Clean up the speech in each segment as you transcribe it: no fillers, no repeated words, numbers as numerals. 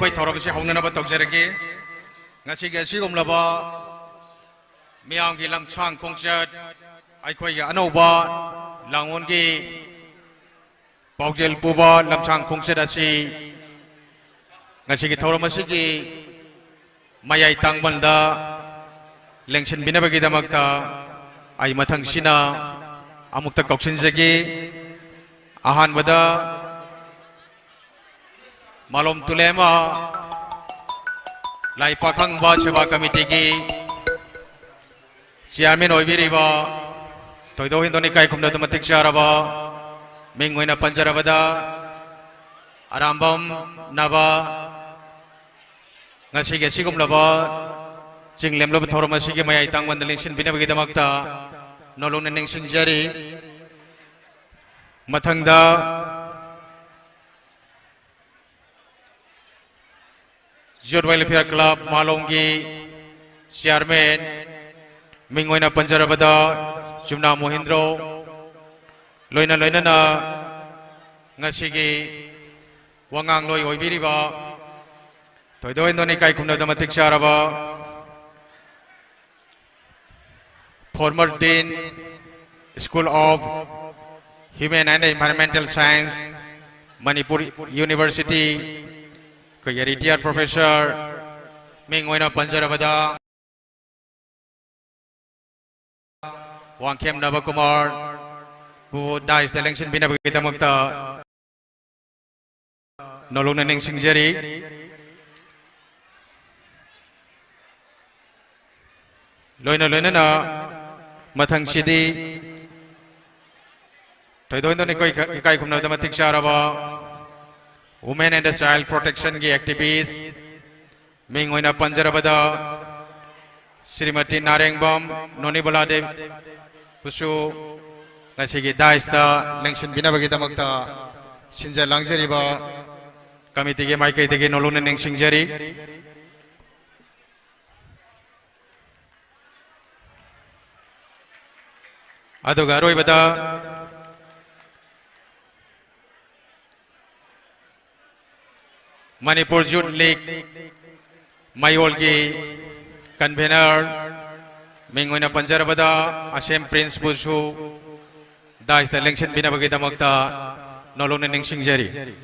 कोई थोड़ा बसे होने ना बतौर जरगे ngasi gasi gomlaba miang gi lamchang khongchat ai khoi ga anoba langon gi paujel puba lamchang khongchat asi ngasi gi thoram asi gi mayai tangbalda lengsin bina bagi damakta ai mathang sina amukta kauksin jagi ahan bada malom tulema lai pakhang ba seba committee gi chairman oibiriba toido hindoni kai khumda matik charaba mingoina panjarabada arambam naba ngasi ge sigumlaba jinglem lob thorama sige mayai tangwan lengsin bina bagi damakta nolong neng singjari mathangda Youth Welfare Club Malongi Chairman Mingoina Panjarabada Jumna Mohindro Loina Loina na Ngasigi Wangang Loi Oibiriba Toido Indoni Kai Kumna Damatik Charaba Former Dean School of Human and Environmental Science Manipur University कोई retired professor मिंगोइना पंजरबदा Wangkhem नबकुमार बु dice election बिना बगिदमक्ता नलुना निंगसिंगजरी लोइना लोइना ना मथंगसिदी तोइदोइनदोनि कोई इकाई खुमना दमतिक चारबा Women and Child Protection की activists मिंगोइना पंजरबदा Shrimati Narengbam noni Baladev पुसु ngasi daista lengsin bina bagi damakta sinja langjari ba committee ge mai kai dege nolong neng singjari aduga roi bada Manipur Youth League Mayolgi Convener Mingoina Panjarabada Ashem Prince Busu Dais the election bina bagi damakta nolong neng singjari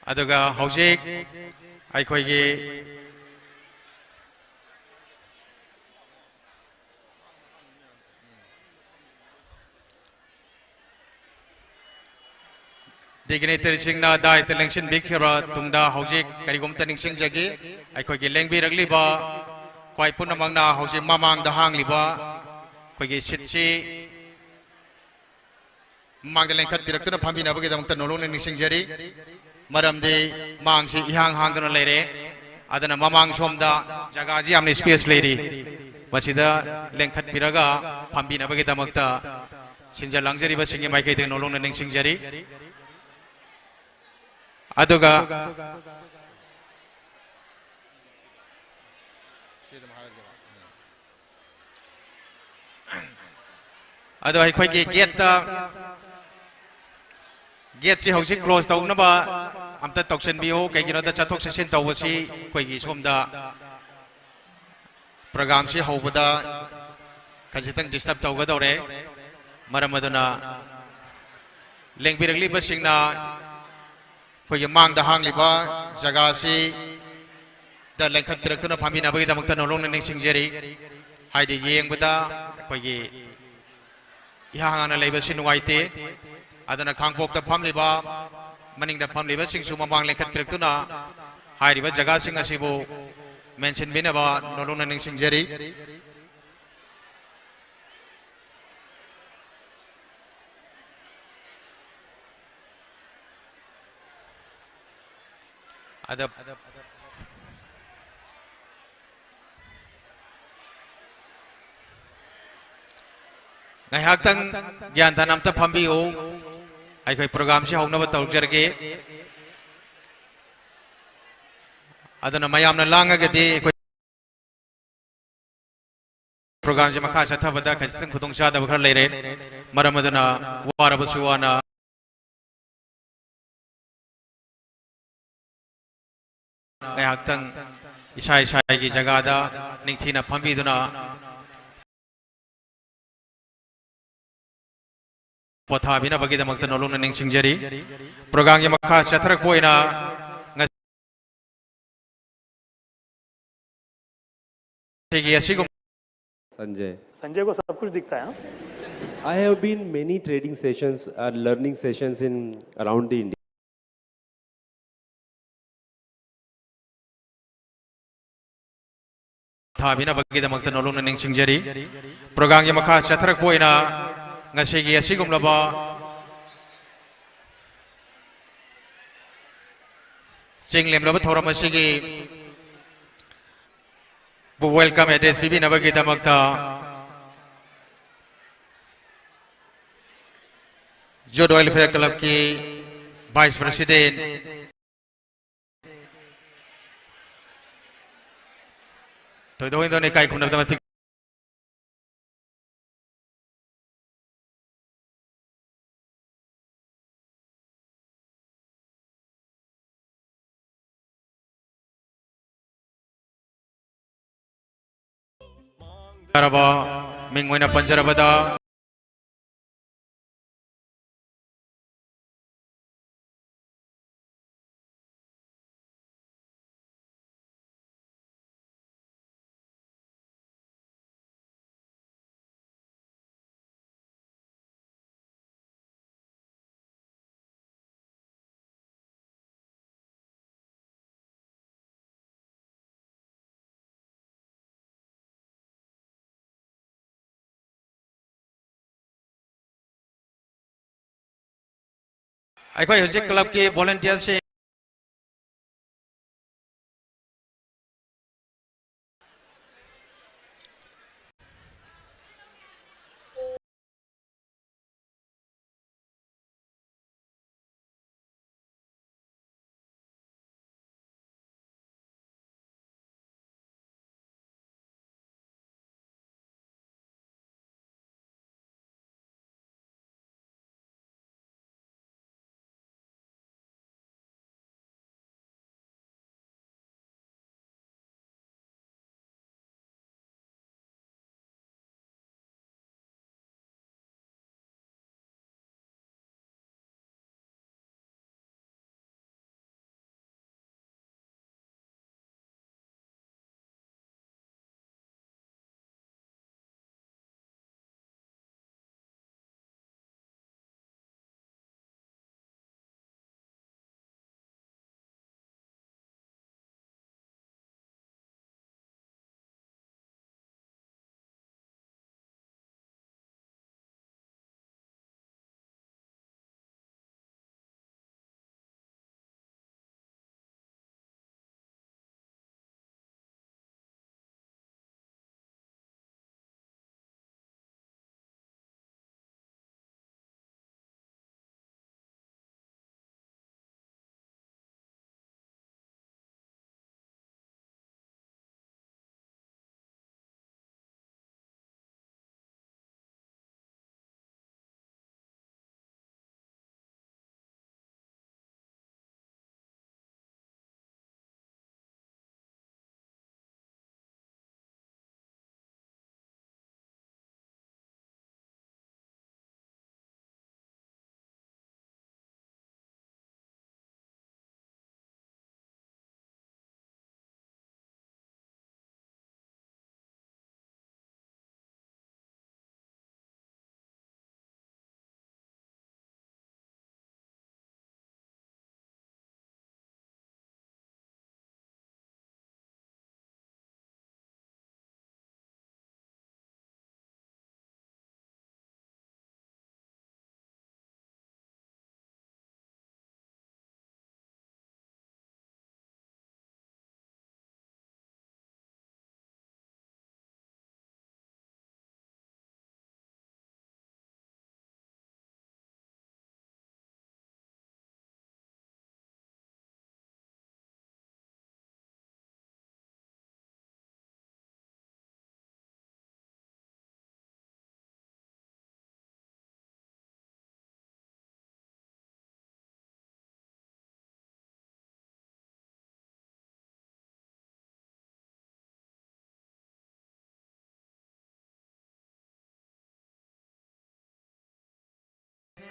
aduga hojik ai khoigi dignitary singna dai election bikira tungda hojik karigom taning singjagi ai khoi gi lengbi ragliba khoi punamangna hojik mamang da hangliba khoi gi sitchi mang da lengkhat birakna phambina bagi damta nolong ning singjari maramde mangsi ihang hangdana leire adana mamang somda jaga ji amne space leiri masida lengkhat biraga phambina bagi damakta sinja langjari ba singi mai kai de nolong ning singjari aduga adu ai khoi gi gate si hojik close tau na ba amta toksen bio kai gi no da chathok session tau si khoi gi somda program si hobada khajitang disturb tau ga dore maram aduna lengbiragli ba singna khoi mang da hang liba jaga si da lengkhat pirakna phamina bagi damakta nolong neng singjari haidi yeng bada khoi gi ihang ana leiba sinuwaite adana khangpok da pham liba maning da pham liba singsu mamang lengkhat pirakna hairiba jaga sing asibu mention bina ba nolong neng singjari adab ngahak tang gyan thanam ta phambi o ai khoi program si hongna ba tawjar ge adana mayam na langa ge de program si makha sa tha bada khajtang khudong sa da khar leire मरम अदुना वारबसु वाना ngayaktang isay-isay gi jagada ningthina phambiduna pothabina bagidamagta nolongna ningsingjari program gi makha chatharak poina ngasi asigum Sanjay. Sanjay को सब कुछ दिखता है हाँ? I have been many trading sessions or learning sessions in around the India. pothabina bagidamagta nolongna ningsingjari program gi makha chatharak poina ngasi gi asigum laba jinglem laba thoram asigi bu welcome address bibina bagidamagta Jodo Welfare Club की vice president तो दो इंदोने काय खुना तमति करबा मिंगोइना पंजरबदा अखोई हजिक club के volunteer से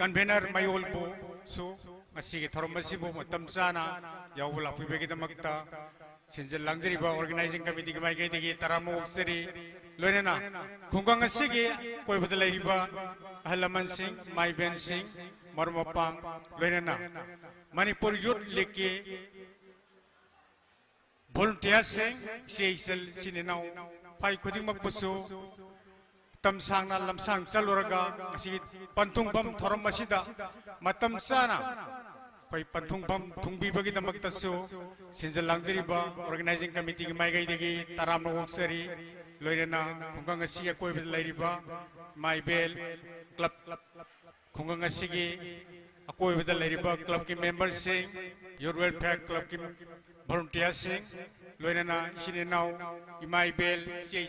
convener mayolbo su masigi thoromasibo matam sana yaula pibegi damakta sinjal langjari ba organizing committee ki mai gi taramo seri loinena khunggang asigi koi badalai riba halaman singh mai ben singh marmapang loinena manipur youth league ki volunteers sing sel sinenau pai khuding mak pusu tam sang na lam sang chaluraga asigi panthung bam thoram masida matam sana koi panthung bam thungbi bagi damak tasu sinjal langjari ba organizing committee ki mai gai degi taram no oksari loirena khunggang asigi koi badalai riba mai bel club khunggang asigi akoi badalai riba club ki members sing your welfare club ki volunteers sing loinena sinenau imai bel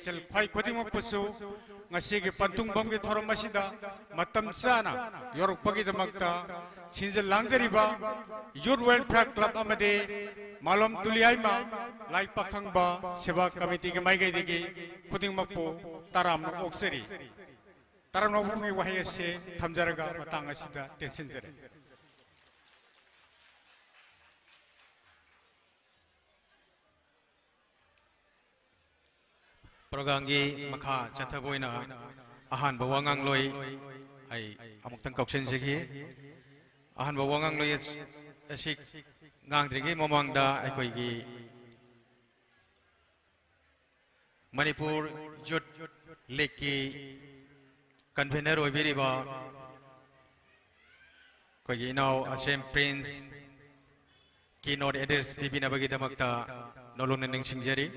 sel phai khoding mak pusu ngasigi pantung bam ki thoram masida matam sana yoruk pagi damakta sinjal langjari ba your welfare club amade malom tuliai ma lai pakhang ba seba committee ki mai gai degi khoding mak po taram okseri taram no bumi wahai se thamjaraga matang asida tension jare progangi makha chathaboina ahan bawangang loi ai amuktang kauksen jigi ahan bawangang loi asik ngang drigi momangda aikoi gi manipur youth league ki convener oibiriba koi gi now asem prince keynote address bibina bagi damakta nolong ning singjari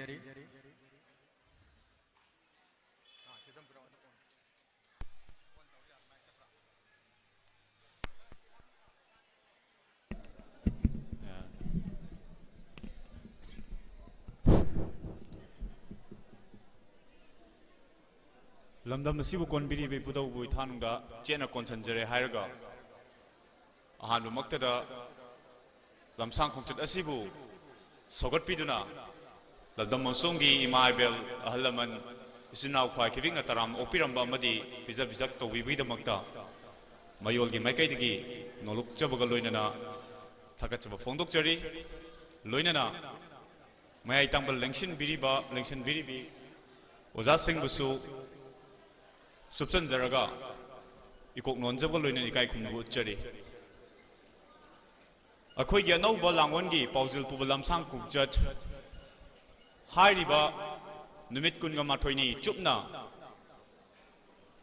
lamdam asibu konbiri be pudau bui thanungda chena konsanjare hairaga ahanbu maktada lamsang khongchat asibu sogat piduna lamdam monsongi imaibel ahalaman isinau khwai khibingna taram opiramba amadi pizza bizak to wibi damakta mayolgi maikai nolok chabaga loinana thakachaba phongdokchari loinana mayai tangbal lengshin biribi oza singh busu subsan jaraga ikok nonjaba loina ikai khumbu chari akhoi gi anau ba langwon gi paujil pu lamsang kukjat hairiba numit kunga mathoini chupna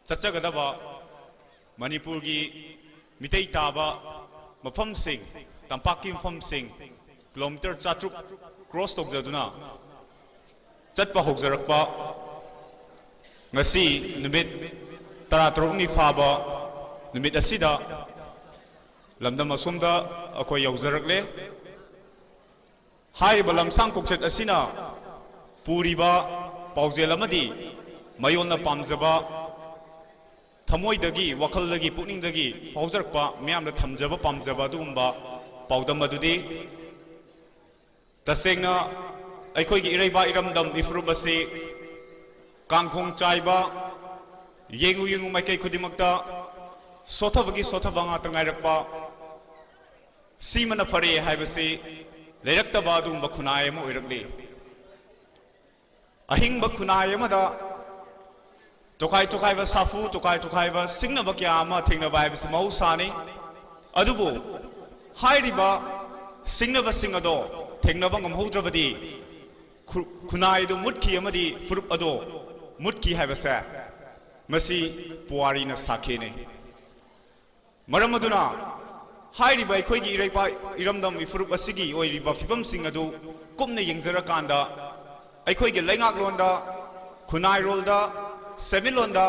chachagada manipur gi mitei taba mafam sing tampaki mafam sing kilometer chatruk cross tok jaduna chatpa hokjarakpa ngasi numit taratrukni faba numit asida lamdam asumda akoi yaujarakle hairiba lamsang kokchet asina puriba paujel amadi mayonna pamjaba thamoidagi wakhaldagi pukningdagi faujarpa miyamda thamjaba pamjaba dugumba paudam adudi tasengna aikhoigi iraiba iramdam ifrubasi kangkhong chaiba yengu maikai khudimakta sothabagi sothabanga tangairakpa simana phare haibasi leirakta dugumba khunai ama oirakli ahingba khunai amada tokai ba safu tokai ba singnaba kya ama thengnaba haibasi mausani adubu hairiba singnaba singado thengnaba ngamhoudrabadi khunai do mutki amadi furup ado mutki haibasa masi puari na sakhene maramaduna hairiba aikhoigi iraipa iramdam ifurup asigi oiriba fibam singadu kumne yengjara kanda aikhoigi laingak londa khunai rolda semilonda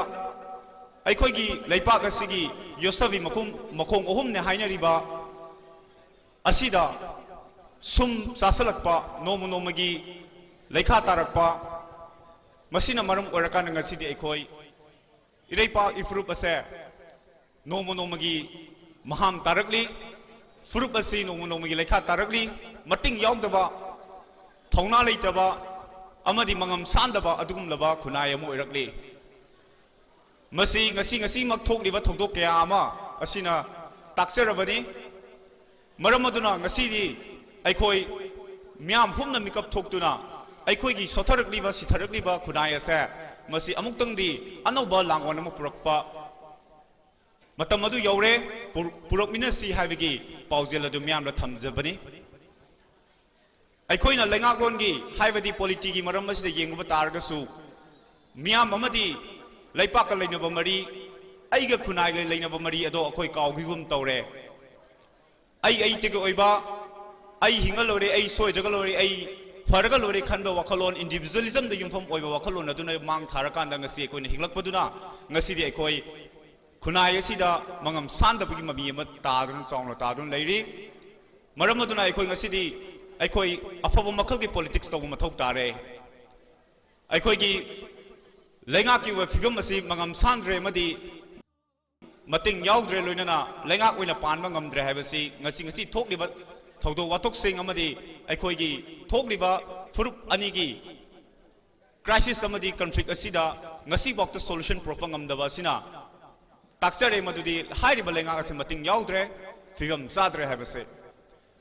aikhoigi laipak asigi yosavi makhong ohumne hainariba asida sum sasalakpa nomagi laikha tarakpa masina maram orakana ngasidi aikoi iraipa ifurup ase nomagi maham tarakli furup asi nomagi laikha tarakli mating yaudaba thauna leitaba amadi mangam sandaba adugumlaba khunai amu oirakli masi ngasi mak thokliba thongdok kya ama asina ताक्सरबनी मरम अदुना ngasi अखोई ma'am Humna मिकअप थोक्तुना अखोई सोथरकलीबा सिथरकलीबा खुनाय असे मसी अमुक्तंगदी अनौबा लांगवन अमु पुरकपा मतम अदु you're पुरकमिनसी हाइबगी पाउजेल अदु म्यामला थमजबनी अखोइना लेंगागलोनगी हाइबदी पॉलिटिकी मरम मसिदा येंगबा तारगसु ma'am अमदी लैपाक लैनबा मरी अइगा खुनायगा लैनबा मरी अदो अखोई काउगिगुम तौरे आई तेगे ओइबा आई हिंगलोरे आई सोइदगलोरे आई फरगलोरे खनबा वखलोन इंडिविजुअलिज्म द युमफम ओइबा वखलोन अदुना मांग थारकांदा ngasi अखोइना हिंगलकपदुना ngasi दि अखोइ खुनाय असिदा मंगम सांदबगी मबी अमा तादुन चावना तादुन लैरि मरम अदुना अखोइ ngasi दि अखोइ अफबा मखलगी पॉलिटिक्स तौबा मथौ तारे अखोइगी लेंगाकी वे फिगम असी मंगम सांद्रे मदि मतिंग याउद्रे लोइनना लेंगाक ओइना पानबा ngamdre हाइबसी ngasi थोकलिबा थौदो वातोक सिंग अमदी अखोइगी थोकलिबा फुरुप अनिगी क्राइसिस अमदी कॉन्फ्लिक्ट असिदा ngasi बक्त सॉल्यूशन प्रोपा ngamdaba सिना ताक्सरे मदुदी हाइरिबा लेंगाक असे मतिंग याउद्रे फिगम साद्रे हाइबसे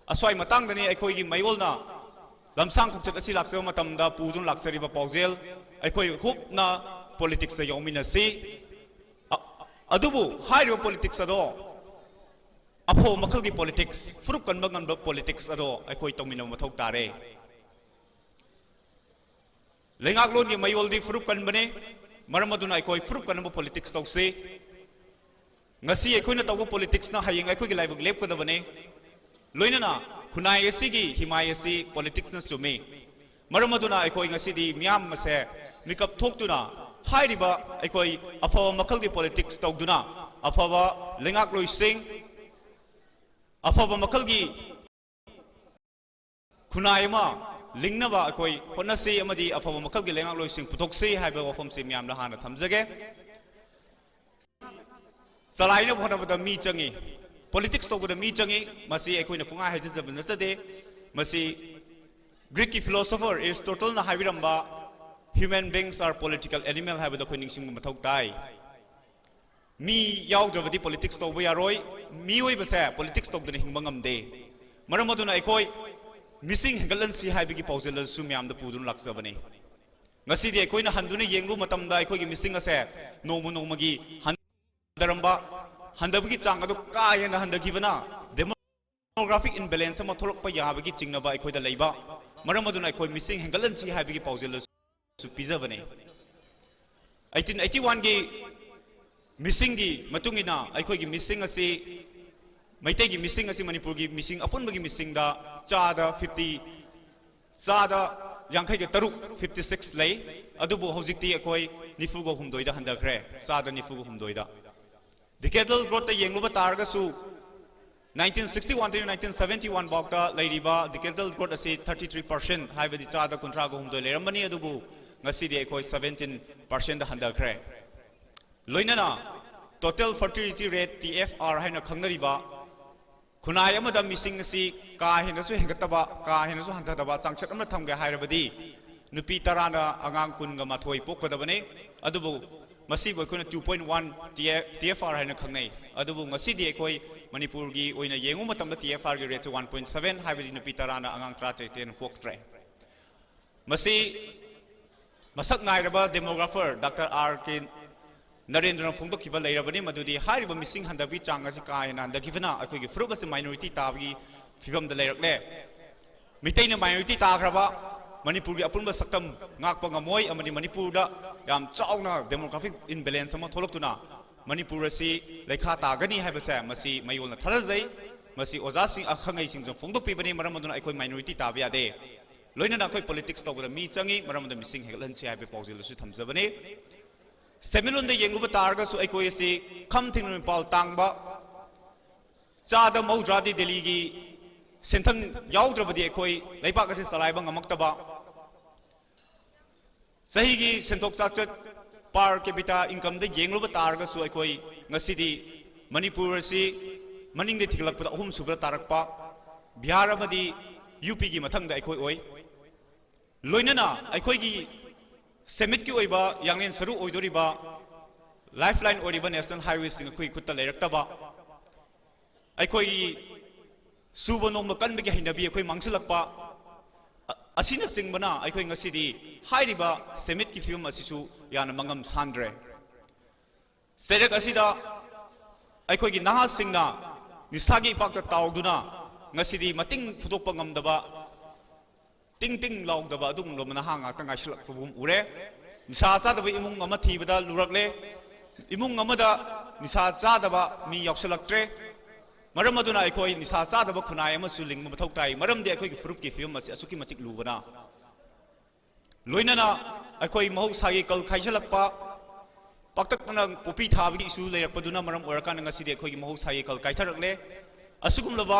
असवाई मतंगदनी अखोइगी मयोलना लमसांग खुचत असि लाक्सबा मतमदा पुदुन लाक्सरिबा पाउजेल अखोइ हुपना पॉलिटिक्स यौमिनसी अदुबु हाइरिबा पॉलिटिक्स अदो अफो मखलगी पॉलिटिक्स फुरुप कनबा ngamba पॉलिटिक्स अदो अखोइ तौमिनबा मथौ तारे लेंगाकलोन की मयोलदी फुरुप कनबने मरम अदुना अखोइ फुरुप कनबा पॉलिटिक्स तौसे ngasi अखोइना तौबा पॉलिटिक्स ना हायेंग अखोइगी लाइबक लेपकदबने लोइनना खुनाय असिगी हिमाय असि पॉलिटिक्स न चुमे मरम अदुना अखोइ ngasi दी म्याम मसे मिकअप थोक्तुना हाइरिबा अखोइ अफवा मखलगी पॉलिटिक्स तौदुना अफवा लेंगाकलोइसिंग अफवा मखलगी खुनायमा लिंगनबा अखोइ होनसे अमदी अफवा मखलगी लेंगाकलोइसिंग पुथोक्से हाइबा वफमसे म्यामला हाना थमजगे चलाइना होनबदा मी चंगी पॉलिटिक्स तौबदा मी चंगी मसी अखोइना फुंगा हाइजजब नसदे मसी ग्रीक की फिलोसोफर एरिस्टोटल ना हाइबिरंबा human beings are political animal हाइबदा खोइ निंगसिंग मथौ ताई मी याउद्रबदी पॉलिटिक्स तौबा यारोय मी ओइबसे पॉलिटिक्स तौदना हिंगबा ngamde मरम अदुना अखोइ मिसिंग हेगलनसी हाइबगी पाउजेल सु म्यामदा पुदुन लाक्सबने ngasi di अखोइना हंदुना येंगु मतमदा अखोइगी मिसिंग असे नोमु नोमगी हंदरंबा हंदबगी चांग अदु कायना हंदगिबना डेमोग्राफिक इम्बैलेंस अमा थोलकपा याबगी चिंगनबा अखोइदा लैबा मरम अदुना अखोइ मिसिंग हेगलनसी हाइबगी पाउजेल सु पिजबने 1881 की मिसिंग की मतुंगिना अखोइगी मिसिंग असी मैतेगी मिसिंग असी मणिपुर की मिसिंग अपुनबगी मिसिंग दा चादा 50 चादा यांखै के तरुक 56 लई अदुबु हौजिकती अखोइ निफुगो हुमदोइदा हंदखरे चादा निफुगो हुमदोइदा डिकेडल ग्रोथ येंगलुबा तारगसु 1961 to 1971 बाउता लैरिबा डिकेडल ग्रोथ असी 33% हाइबदी चादा कुंट्रागो हुमदोइ लेरमनी अदुबु ngasi di अखोइ 17% दा हंदखरे लोइनना टोटल फर्टिलिटी रेट TFR हाइना खंगरिबा खुनाय अमदा मिसिंग असि का हेनसु हेगतबा का हेनसु हंथदबा चांगचत अमदा थमगे हाइरबदी नुपी तराना आंगांग कुनगा माथोइ पोकदबने अदुबु मसी बखुना 2.1 TFR हाइना खंगनै अदुबु ngasi di अखोइ मणिपुर की ओइना येंगु मतमदा TFR की रेट 1.7 हाइबदी नुपी तराना आंगांग 33 पोकट्रे मसी मसक नाइरबा डेमोग्राफर डॉक्टर R.K. नरेंद्र फोंदोखिबा लेरबनी मदुदी हारिबा मिसिंग हंदबी चांगसी कायना हंदखिबना अखोइगी फ्रुब असे माइनॉरिटी ताबगी फिगम द लेरकले मितैना माइनॉरिटी ताग्रबा मणिपुर की अपुनबा सक्तम ngakpa ngamoi amani मणिपुर दा याम चाउना डेमोग्राफिक इम्बैलेंस अमा थोलक्तुना मणिपुर असि लेखा तागनी हाइबसे मसी मयोलना थरजै मसी ओजासिंग अखंगै सिंग फोंदोकपिबनी मरम अदुना अखोइ माइनॉरिटी ताबा यादे लोइना अखोइ पॉलिटिक्स तौबदा मी चंगी मरम अदुना मिसिंग हेगलनसी हाइबे पाउजेलसु थमजबने सेमिलुन येंगुबा तारगसु अखोइ असि खम थिंग पाल तांगबा चादा मौद्रादी दिल्ली की सेंथंग याउद्रबदी अखोइ लैपाक असे सलाइबा ngamaktaba सही की सेंथोक चाचत पार कैपिटा इनकम दे येंगुबा तारगसु अखोइ ngasiदी मणिपुर असि मनिंग दे थिगलकपदा अहुम सुबा तारकपा बिहार अमदी यूपी की मथंग दा अखोइ ओइ लोइनना अखोइ की सेमिट की ओइबा यांगलेन सरु ओइदोरिबा लाइफलाइन ओरिबा नेशनल हाईवे सिंग अखोइ खुत्ता लेरक्तबा ꯑꯩꯈꯣꯏ ꯁꯨꯕ ꯅꯣꯝꯕ ꯀꯟꯕꯒꯤ ꯍꯩꯅꯕꯤ ꯑꯩꯈꯣꯏ ꯃꯥꯡꯁꯤꯜꯂꯛꯄ ꯑꯁꯤꯅꯆꯤꯡꯕꯅ ꯑꯩꯈꯣꯏ ꯉꯁꯤꯗꯤ ꯍꯥꯏꯔꯤꯕ ꯁꯦꯃꯤꯠꯀꯤ ꯐꯤꯕꯝ ꯑꯁꯤꯁꯨ ꯌꯥꯝꯅ ꯃꯉꯝ ꯁꯥꯟꯗ꯭ꯔꯦ ꯆꯩꯔꯛ ꯑꯁꯤꯗ ꯑꯩꯈꯣꯏꯒꯤ ꯅꯍꯥꯁꯤꯡꯅ ꯅꯤꯁꯥꯒꯤ ꯏꯄꯥꯛꯇ ꯇꯥꯎꯗꯨꯅ ꯉꯁꯤꯗꯤ ꯃꯇꯤꯡ ꯐꯨꯗꯣꯛꯄ ꯉꯝꯗꯕ ꯇꯤꯡ ꯇꯤꯡ ꯂꯥꯎꯗꯕ ꯑꯗꯨꯒꯨꯝꯂꯕ ꯅꯍꯥ ꯉꯥꯛꯇ ꯉꯥꯏꯁꯤꯜꯂꯛꯄꯒꯨꯝ ꯎꯔꯦ ꯅꯤꯁꯥ ꯆꯥꯗꯕ ꯏꯃꯨꯡ ꯑꯃ ꯊꯤꯕꯗ ꯂꯨꯔꯛꯂꯦ ꯏꯃꯨꯡ ꯑꯃꯗ ꯅꯤꯁꯥ ꯆꯥꯗꯕ ꯃꯤ ꯌꯥꯎꯁꯤꯜꯂꯛꯇ꯭ꯔꯦ ꯃꯔꯝ ꯑꯗꯨꯅ ꯑꯩꯈꯣꯏ ꯅꯤꯁꯥ ꯆꯥꯗꯕ ꯈꯨꯟꯅꯥꯏ ꯑꯃꯁꯨ ꯂꯤꯡꯕ ꯃꯊꯧ ꯇꯥꯏ ꯃꯔꯝꯗꯤ ꯑꯩꯈꯣꯏꯒꯤ ꯐꯨꯔꯨꯞꯀꯤ ꯐꯤꯕꯝ ꯑꯁꯤ ꯑꯁꯨꯛꯀꯤ ꯃꯇꯤꯛ ꯂꯨꯕꯅ ꯂꯣꯏꯅꯅ ꯑꯩꯈꯣꯏ ꯃꯍꯧꯁꯥꯒꯤ ꯀꯜ ꯈꯥꯏꯖꯤꯜꯂꯛꯄ ꯄꯥꯛꯇꯛꯅꯅ ꯄꯣꯄꯤ ꯊꯥꯕꯒꯤ ꯏꯁꯨ ꯂꯩꯔꯛꯄꯗꯨꯅ ꯃꯔꯝ ꯑꯣꯏꯔꯀꯥꯟꯗ ꯉꯁꯤꯗꯤ ꯑꯩꯈꯣꯏꯒꯤ ꯃꯍꯧꯁꯥꯒꯤ ꯀꯜ ꯀꯥꯏꯊꯔꯛꯂꯦ ꯑꯁꯤꯒꯨꯝꯂꯕ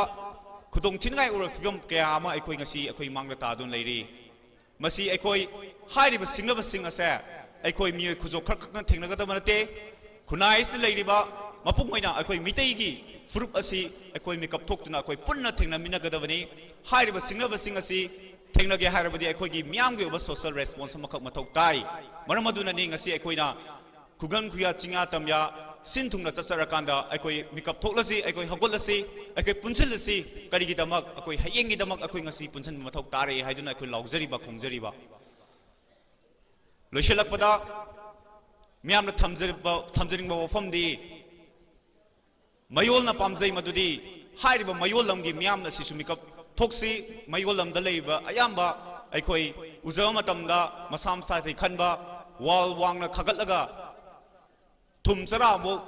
ꯈꯨꯗꯣꯡꯊꯤꯅꯤꯡꯉꯥꯏ ꯑꯣꯏꯕ ꯐꯤꯕꯝ ꯀꯌꯥ ꯑꯃ ꯑꯩꯈꯣꯏ ꯉꯁꯤ ꯑꯩꯈꯣꯏ ꯃꯥꯡꯗ ꯇꯥꯗꯨꯅ ꯂꯩꯔꯤ ꯃꯁꯤ ꯑꯩꯈꯣꯏ ꯍꯥꯏꯔꯤꯕ ꯁꯤꯡꯅꯕꯁꯤꯡ ꯑꯁꯦ ꯑꯩꯈꯣꯏ ꯃꯤꯑꯣꯏ ꯈꯨꯖꯣꯛ ꯈꯔ ꯈꯛꯇꯅ ꯊꯦꯡꯅꯒꯗꯕ ꯅꯠꯇꯦ ꯈꯨꯟꯅꯥꯏ ꯑꯁꯤꯗ ꯂꯩꯔꯤꯕ ꯃꯄꯨꯡ ꯑꯣꯏꯅ ꯑꯩꯈꯣꯏ ꯃꯤꯇꯩꯒꯤ ꯐꯨꯔꯨꯞ ꯑꯁꯤ ꯑꯩꯈꯣꯏ ꯃꯤꯀꯞ ꯊꯣꯛꯇꯨꯅ ꯑꯩꯈꯣꯏ ꯄꯨꯟꯅ ꯊꯦꯡꯅꯃꯤꯟꯅꯒꯗꯕꯅꯤ ꯍꯥꯏꯔꯤꯕ ꯁꯤꯡꯅꯕꯁꯤꯡ ꯑꯁꯤ ꯊꯦꯡꯅꯒꯦ ꯍꯥꯏꯔꯕꯗꯤ ꯑꯩꯈꯣꯏꯒꯤ ꯃꯤꯌꯥꯝꯒꯤ ꯑꯣꯏꯕ ꯁꯣꯁꯤꯌꯦꯜ ꯔꯦꯁꯄꯣꯟꯁ ꯑꯃꯈꯛ ꯃꯊꯧ ꯇꯥꯏ ꯃꯔꯝ ꯑꯗꯨꯅꯅꯤ ꯉꯁꯤ ꯑꯩꯈꯣꯏꯅ ꯈꯨꯒꯟ ꯈꯨꯌꯥ ꯆꯤꯡꯌꯥ ꯇꯝꯌꯥ ꯁꯤꯟ ꯊꯨꯡꯅ ꯆꯠꯆꯔꯀꯥꯟꯗ ꯑꯩꯈꯣꯏ ꯃꯤꯀꯞ ꯊꯣꯛꯂꯁꯤ ꯑꯩꯈꯣꯏ ꯍꯧꯒꯠꯂꯁꯤ ꯑꯩꯈꯣꯏ ꯄꯨꯟꯁꯤꯜꯂꯁꯤ ꯀꯔꯤꯒꯤꯗꯃꯛ ꯑꯩꯈꯣꯏ ꯍꯌꯦꯡꯒꯤꯗꯃꯛ ꯑꯩꯈꯣꯏ ꯉꯁꯤ ꯄꯨꯟꯁꯤꯟꯕ ꯃꯊꯧ ꯇꯥꯔꯦ ꯍꯥꯏꯗꯨꯅ ꯑꯩꯈꯣꯏ ꯂꯥꯎꯖꯔꯤꯕ ꯈꯣꯡꯖꯔꯤꯕ ꯂꯣꯏꯁꯤꯜꯂꯛꯄꯗ ꯃꯤꯌꯥꯝꯅ ꯊꯝꯖꯅꯤꯡꯕ ꯋꯥꯐꯝꯗꯤ ꯃꯌꯣꯜꯅ ꯄꯥꯝꯖꯩ ꯃꯗꯨꯗꯤ ꯍꯥꯏꯔꯤꯕ ꯃꯌꯣꯜ ꯂꯝꯒꯤ ꯃꯤꯌꯥꯝꯅ ꯁꯤꯁꯨ ꯃꯤꯀꯞ ꯊꯣꯛꯁꯤ ꯃꯌꯣꯜ ꯂꯝꯗ ꯂꯩꯔꯤꯕ ꯑꯌꯥꯝꯕ ꯑꯩꯈꯣꯏ ꯎꯖꯕ ꯃꯇꯝꯗ ꯃꯁꯥ ꯃꯁꯥꯗꯒꯤ ꯈꯟꯕ ꯋꯥꯜ ꯋꯥꯡꯅ ꯈꯥꯒꯠꯂꯒ ꯊꯨꯝ ꯆꯔꯥ ꯑꯃꯨꯛ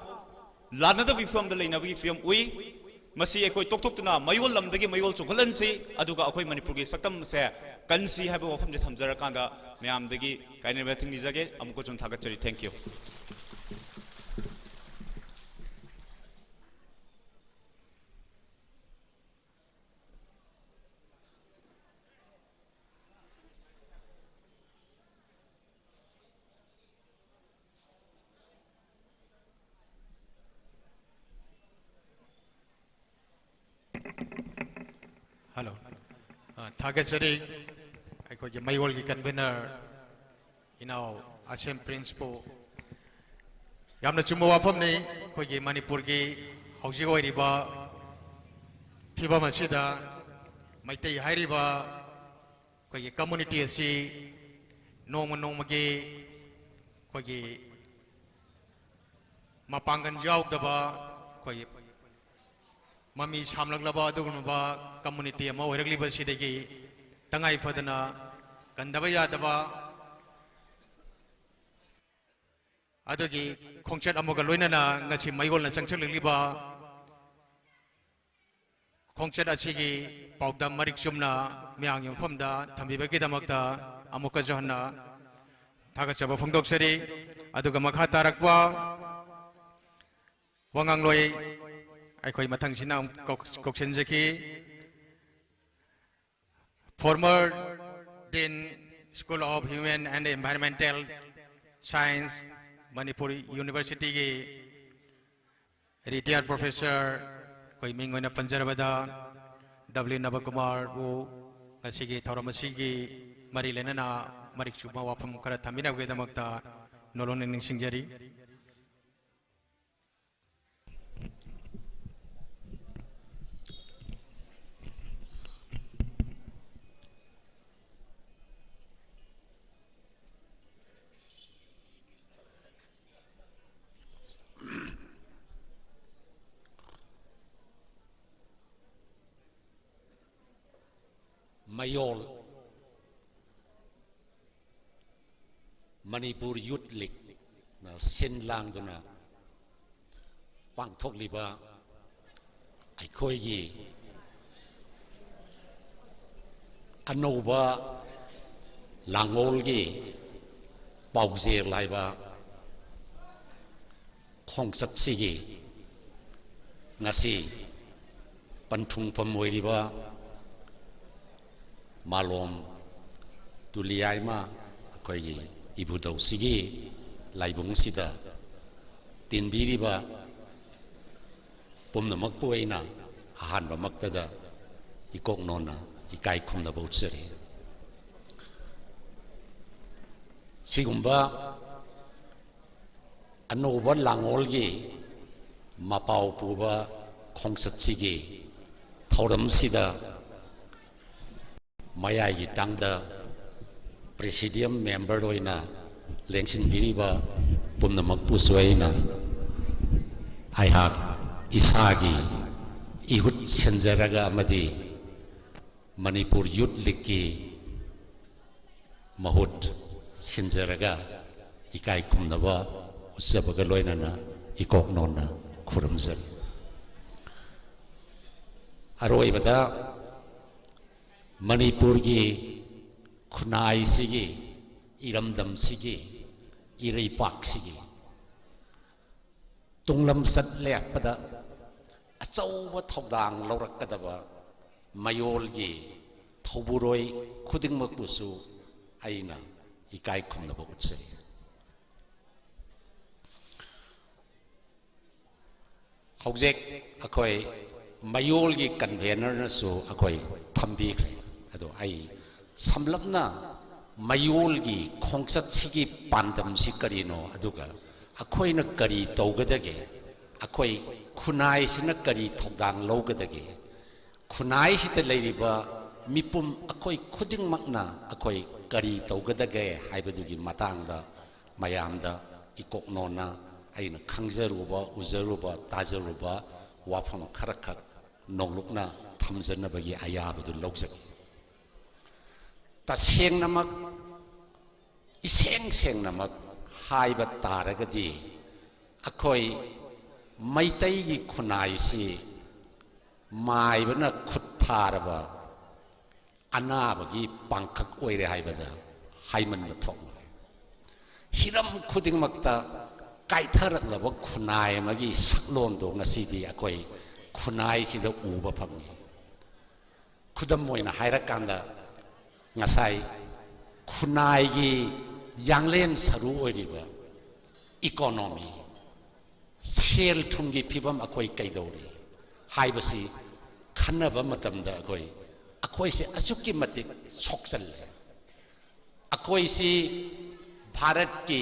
ꯂꯥꯟꯅꯗꯕꯒꯤ ꯐꯤꯕꯝꯗ ꯂꯩꯅꯕꯒꯤ ꯐꯤꯕꯝ ꯎꯏ ꯃꯁꯤ ꯑꯩꯈꯣꯏ ꯇꯣꯛꯊꯣꯛꯇꯨꯅ ꯃꯌꯣꯜ ꯂꯝꯗꯒꯤ ꯃꯌꯣꯜ ꯆꯣꯡꯈꯠꯍꯟꯁꯤ ꯑꯗꯨꯒ ꯑꯩꯈꯣꯏ ꯃꯅꯤꯄꯨꯔꯒꯤ ꯁꯛꯇꯝꯁꯦ ꯀꯟꯁꯤ ꯍꯥꯏꯕ ꯋꯥꯐꯝꯁꯦ ꯊꯝꯖꯔꯀꯥꯟꯗ ꯃꯌꯥꯝꯗꯒꯤ ꯀꯥꯏꯅꯕ ꯊꯤꯡꯅꯤꯖꯒꯦ ꯑꯃꯨꯛꯀ ꯁꯨꯝ ꯊꯥꯒꯠꯆꯔꯤ thank you Hello. Thagachari, I call you Mayol convener, Asem principle. Yamna Chumwa Pomni, Kogi Manipurgi, Hausigo Riba, Tiba Masida, Maite Hairiba, Kogi community si, Nomagi, Kogi Mapangan Jaw Daba, Kogi. Mami Shamlaglaba, Dugunaba, community, a more regular city, Tangai Fadana, Kandavaya Daba, Adagi, Konchet Amogaluina, Nasi Mayol and Sanctuary Liba, Konchet Achigi, Pogda Marik Shumna, Miang Fumda, Tambibaki Damakta, Amokajana, Takachaba from Dokseri, Adugamakata Rakwa, Wangangloi. ꯑꯩꯈꯣꯏ ꯃꯊꯪꯁꯤꯅ ꯀꯧꯁꯤꯟꯖꯈꯤ former Dean School of Human and Environmental Science Manipur University gi retired professor koi ming oina panjarabada W Navakumar bu ngasigi thauramasi mari lenana marik chuma wafam khara thamina gedamakta nolon ningsingjari Mayol Manipur Youth League na Sinlang duna Pangthok liba Aikhoigi Anoba Langolgi Paugzir laiba Khongsatsigi Ngasi Panthung Pamoy liba Malom Tuliaima Koyi Ibudo Sigi Laibung Sida Tinbiriba Pumna Makpuena Ahanba Maktada Ikok Nona Ikai Kumda Botseri Sigumba Anoba Langolgi Mapau Puba ꯈꯣꯡꯆꯠꯁꯤꯒꯤ ꯊꯧꯔꯝꯁꯤꯗ ꯃꯌꯥꯏꯒꯤ ꯇꯥꯡꯗ ꯄ꯭ꯔꯦꯁꯤꯗꯤꯌꯝ member ꯑꯣꯏꯅ ꯂꯦꯡꯁꯤꯟꯕꯤꯔꯤꯕ ꯄꯨꯝꯅꯃꯛꯄꯨꯁꯨ ꯑꯩꯅ ꯑꯩꯍꯥꯛ ꯏꯁꯥꯒꯤ 이웃 선자라가 아마디 머니푸르 유트릭기 마훗 신자라가 이까이 쿰나바 우스바가 로이나나 이곡노나 쿠름전 아로이바다 머니푸르기 쿠나이시기 이름담시기 이레이박시기 똥람삿 레악바다 ꯑꯆꯧꯕ ꯊꯧꯗꯥꯡ ꯂꯧꯔꯛꯀꯗꯕ ꯃꯌꯣꯜꯒꯤ ꯊꯧꯕꯨꯔꯣꯏ ꯈꯨꯗꯤꯡꯃꯛꯄꯨꯁꯨ ꯑꯩꯅ ꯏꯀꯥꯏ ꯈꯨꯝꯅꯕ ꯎꯠꯆꯩ ꯍꯧꯖꯤꯛ ꯑꯩꯈꯣꯏ ꯃꯌꯣꯜꯒꯤ ꯀꯟꯚꯦꯅꯔꯅꯁꯨ ꯑꯩꯈꯣꯏ ꯊꯝꯕꯤꯈ꯭ꯔꯦ ꯑꯗꯣ ꯑꯩ ꯁꯝꯂꯞꯅ ꯃꯌꯣꯜꯒꯤ ꯈꯣꯡꯆꯠꯁꯤꯒꯤ ꯄꯥꯟꯗꯝꯁꯤ ꯀꯔꯤꯅꯣ ꯑꯗꯨꯒ ꯑꯩꯈꯣꯏꯅ ꯀꯔꯤ ꯇꯧꯒꯗꯒꯦ ꯑꯩꯈꯣꯏ ꯈꯨꯟꯅꯥꯏꯁꯤꯅ ꯀꯔꯤ ꯊꯧꯗꯥꯡ ꯂꯧꯒꯗꯒꯦ ꯈꯨꯟꯅꯥꯏꯁꯤꯗ ꯂꯩꯔꯤꯕ ꯃꯤꯄꯨꯝ ꯑꯩꯈꯣꯏ ꯈꯨꯗꯤꯡꯃꯛꯅ ꯑꯩꯈꯣꯏ ꯀꯔꯤ ꯇꯧꯒꯗꯒꯦ ꯍꯥꯏꯕꯗꯨꯒꯤ ꯃꯇꯥꯡꯗ ꯃꯌꯥꯝꯗ ꯏꯀꯣꯛꯅꯣꯅ ꯑꯩꯅ ꯈꯪꯖꯔꯨꯕ ꯎꯖꯔꯨꯕ ꯇꯥꯖꯔꯨꯕ ꯋꯥꯐꯝ ꯈꯔꯈꯛ ꯅꯣꯡꯂꯨꯛꯅ ꯊꯝꯖꯅꯕꯒꯤ ꯑꯌꯥꯕꯗꯨ ꯂꯧꯖꯒꯦ ꯇꯁꯦꯡꯅꯃꯛ 이생 생나막 하이바 따라가디 아코이 마이타이기 쿠나이시 마이바나 쿠타라바 아나바기 방칵 오이레 하이바다 하이만 나통 히람 쿠딩막다 까이타락라바 쿠나이마기 sak론도 ngasi디 아코이 쿠나이시다 우바 팜니 쿠담 모이나 하이라칸다 ngasai kunai yanglen saru oiriba economy sel thumgi phibam akoi kaidori haibasi khanaba matamda akoi se asukki matik soksal akoi si bharat ki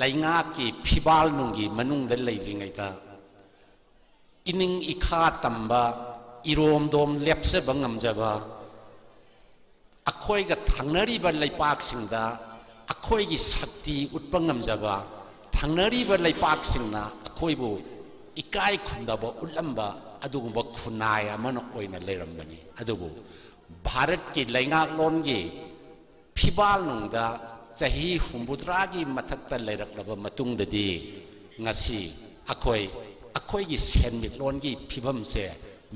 lainga ki phibal nungi manung da leidringai ta ining ikha tamba irom dom lepse bangamjaba अखोई का थंगनरी बर लाइपाक सिंगदा अखोई की शक्ति उत्पन्नम जबा थंगनरी बर लाइपाक सिंगना अखोई बो इकाई खुंदाबो उल्लंबा अदुगुंबा खुनाय अमन ओइना लेरंबनी अदुबो भारत की लैंगाक लोनगी फिबाल नुंगदा चाही हुंबुद्रागी मथक्ता लेरकलबा मतुंगददी ngasi अखोई की सेनमिट लोनगी फिबम से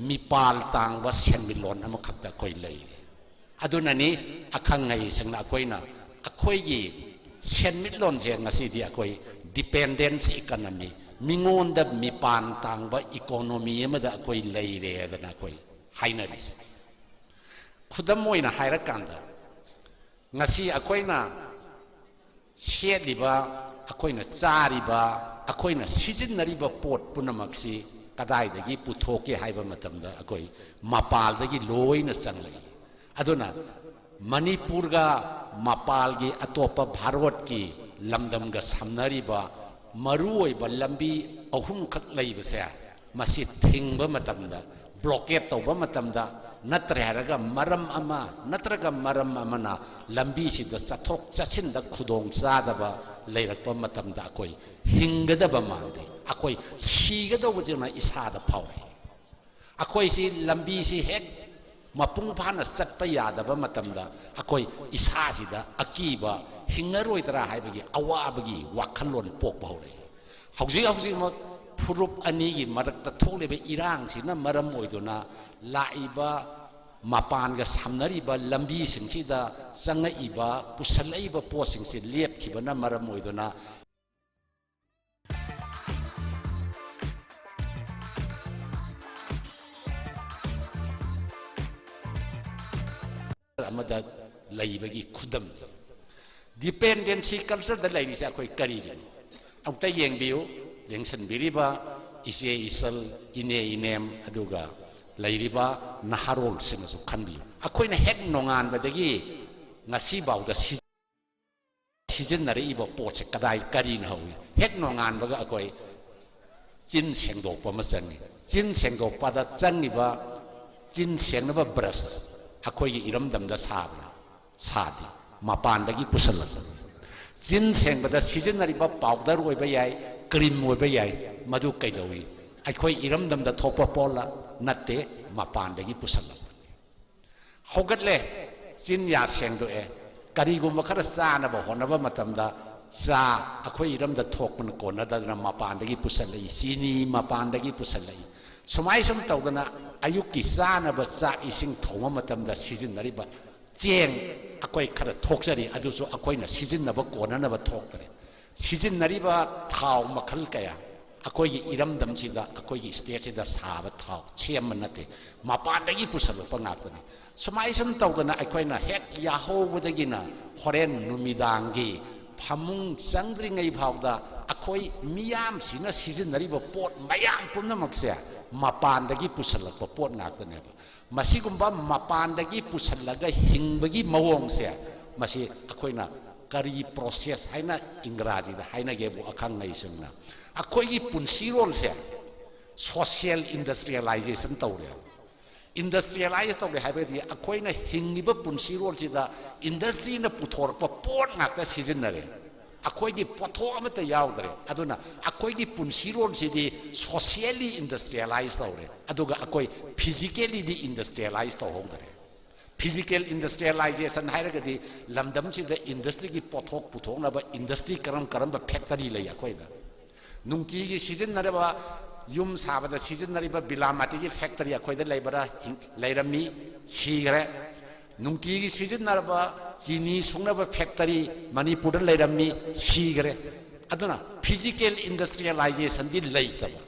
मिपाल तांगबा सेनमिट लोन अमखक्ता कोई लेरे adunani akhangai sangna akoina akoigi senmit lon je ngasi di akoi dependence economy mingonda mipan tangba economy amada akoi leire adana akoi hainaris khudam moina hairakanda ngasi akoina cheliba akoina chariba akoina sijinariba pot punamaksi kadai dagi puthoke haiba matamda akoi mapal dagi loina sanglai अदुना Manipur का मपाल की अतोप भारत की लमदम का सामनरीबा मरुओइब लंबी अहुम खक लैबसे मसी thing मतमदा blockade तौब मतमदा नत्रहरगा मरम अमा नत्रगा मरम अमना लंबी सिद चथोक चसिन the खुदोंग चादबा लैरकप मतमदा अकोई हिंगदबा मांदे अकोई सीगदोबजना इसादा फावरे अकोई सी लंबी सी हेक मपुंग फाना चटपा यादबा मतमदा अकोई इसासिदा अकीबा हिंगरोइदरा हाइबगी अवाबगी वाखलोन पोकबा हौरे हौजी मक फुरुप अनिगी मरक्ता थोलेबे इरांगसिना मरम ओइदोना लाइबा मपानगा सामनरिबा लंबी सिंगसिदा चंगइबा पुसलइबा पोसिंगसि लेपखिबना मरम ओइदोना अमदा लैबगी खुदम डिपेंडेंसी कल्चर द लैरिसे अखोई करीजन अमता येंबियो येंसनबिरिबा इसे इसल इने इनेम अदुगा लैरिबा नहारोल सिनसु खनबियो अखोइना हेक नोंगानबदगी ngasi bawda sijen nari ibo poche kadai karin hawi hek nongan baga akoi चिन सेंगदोकपा अमा चंगी चिन सेंगदोकपादा चंगिबा चिन सेंगनबा ब्रश अखोई इरमदमदा साबना सादी मपानदगी पुसलक चिन सेंगबदा सिजनरिबा पाउडर ओइबा याय क्रीम ओइबा याय मधु कैदौई अखोई इरमदमदा थोपा पोला नत्ते मपानदगी पुसलक होगतले चिन या सेंगदोए करीगुम खरा चानबा होनबा मतमदा चा अखोई इरमदा थोकपन कोनदना मपानदगी पुसलई चीनी मपानदगी पुसलई सुमाई सम तौदना अयुक्की चानबा चा इसिंग थोमा मतमदा सिजनरिबा चेंग अखोई खरा थोकजरी अदुसु अखोइना सिजनबा कोननबा थोकतरे सिजनरिबा थाव मखल कया अखोई इरमदमसिदा अखोई स्टेटसिदा साबा थाव छेम नते मपानदगी पुसलपा ngaktani सुमाई सम तौदना अखोइना हेक याहोबदगिना होरेन नुमिदांगी फमुंग चंद्रिंगई भावदा अखोई मियाम सिना सिजनरिबा पोट मयाम पुनमक्से मपानदगी पुसलपा पोट ngaktane मसीगुम्बा मपानदगी पुसलगा हिंबगी मवोंगसे मसी अखोइना करी प्रोसेस हाइना इंग्राजीदा हाइना गेबु अखंग नई संगना अखोई पुनसीरोल से सोशल इंडस्ट्रियलाइजेशन तौरे इंडस्ट्रियलाइज तौरे हाइबदी अखोइना हिंगिबा पुनसीरोल सिदा इंडस्ट्री न पुथोरपा पोट ngakta सिजनरे अखोई पोथो अमत याउद्रे अदुना अखोई पुनसीरोल सिदी सोशली इंडस्ट्रियलाइज तौरे अदुगा अखोई फिजिकली दी इंडस्ट्रियलाइज तौहोंदरे फिजिकल इंडस्ट्रियलाइजेशन हाइरगदी लमदम सिदा इंडस्ट्री की पोथोक पुथोंगनाबा इंडस्ट्री करम करम फैक्टरी लई अखोइदा नुंगतीगी सिजनरबा युम साबदा सिजनरिबा बिलामाती की फैक्टरी अखोइदा लेबरा लेरमी सीगरे नुंगतीगी सिजनरबा चीनी सुंगनबा फैक्टरी मणिपुर लेरमी सीगरे अदुना फिजिकल इंडस्ट्रियलाइजेशन दी लेइतबा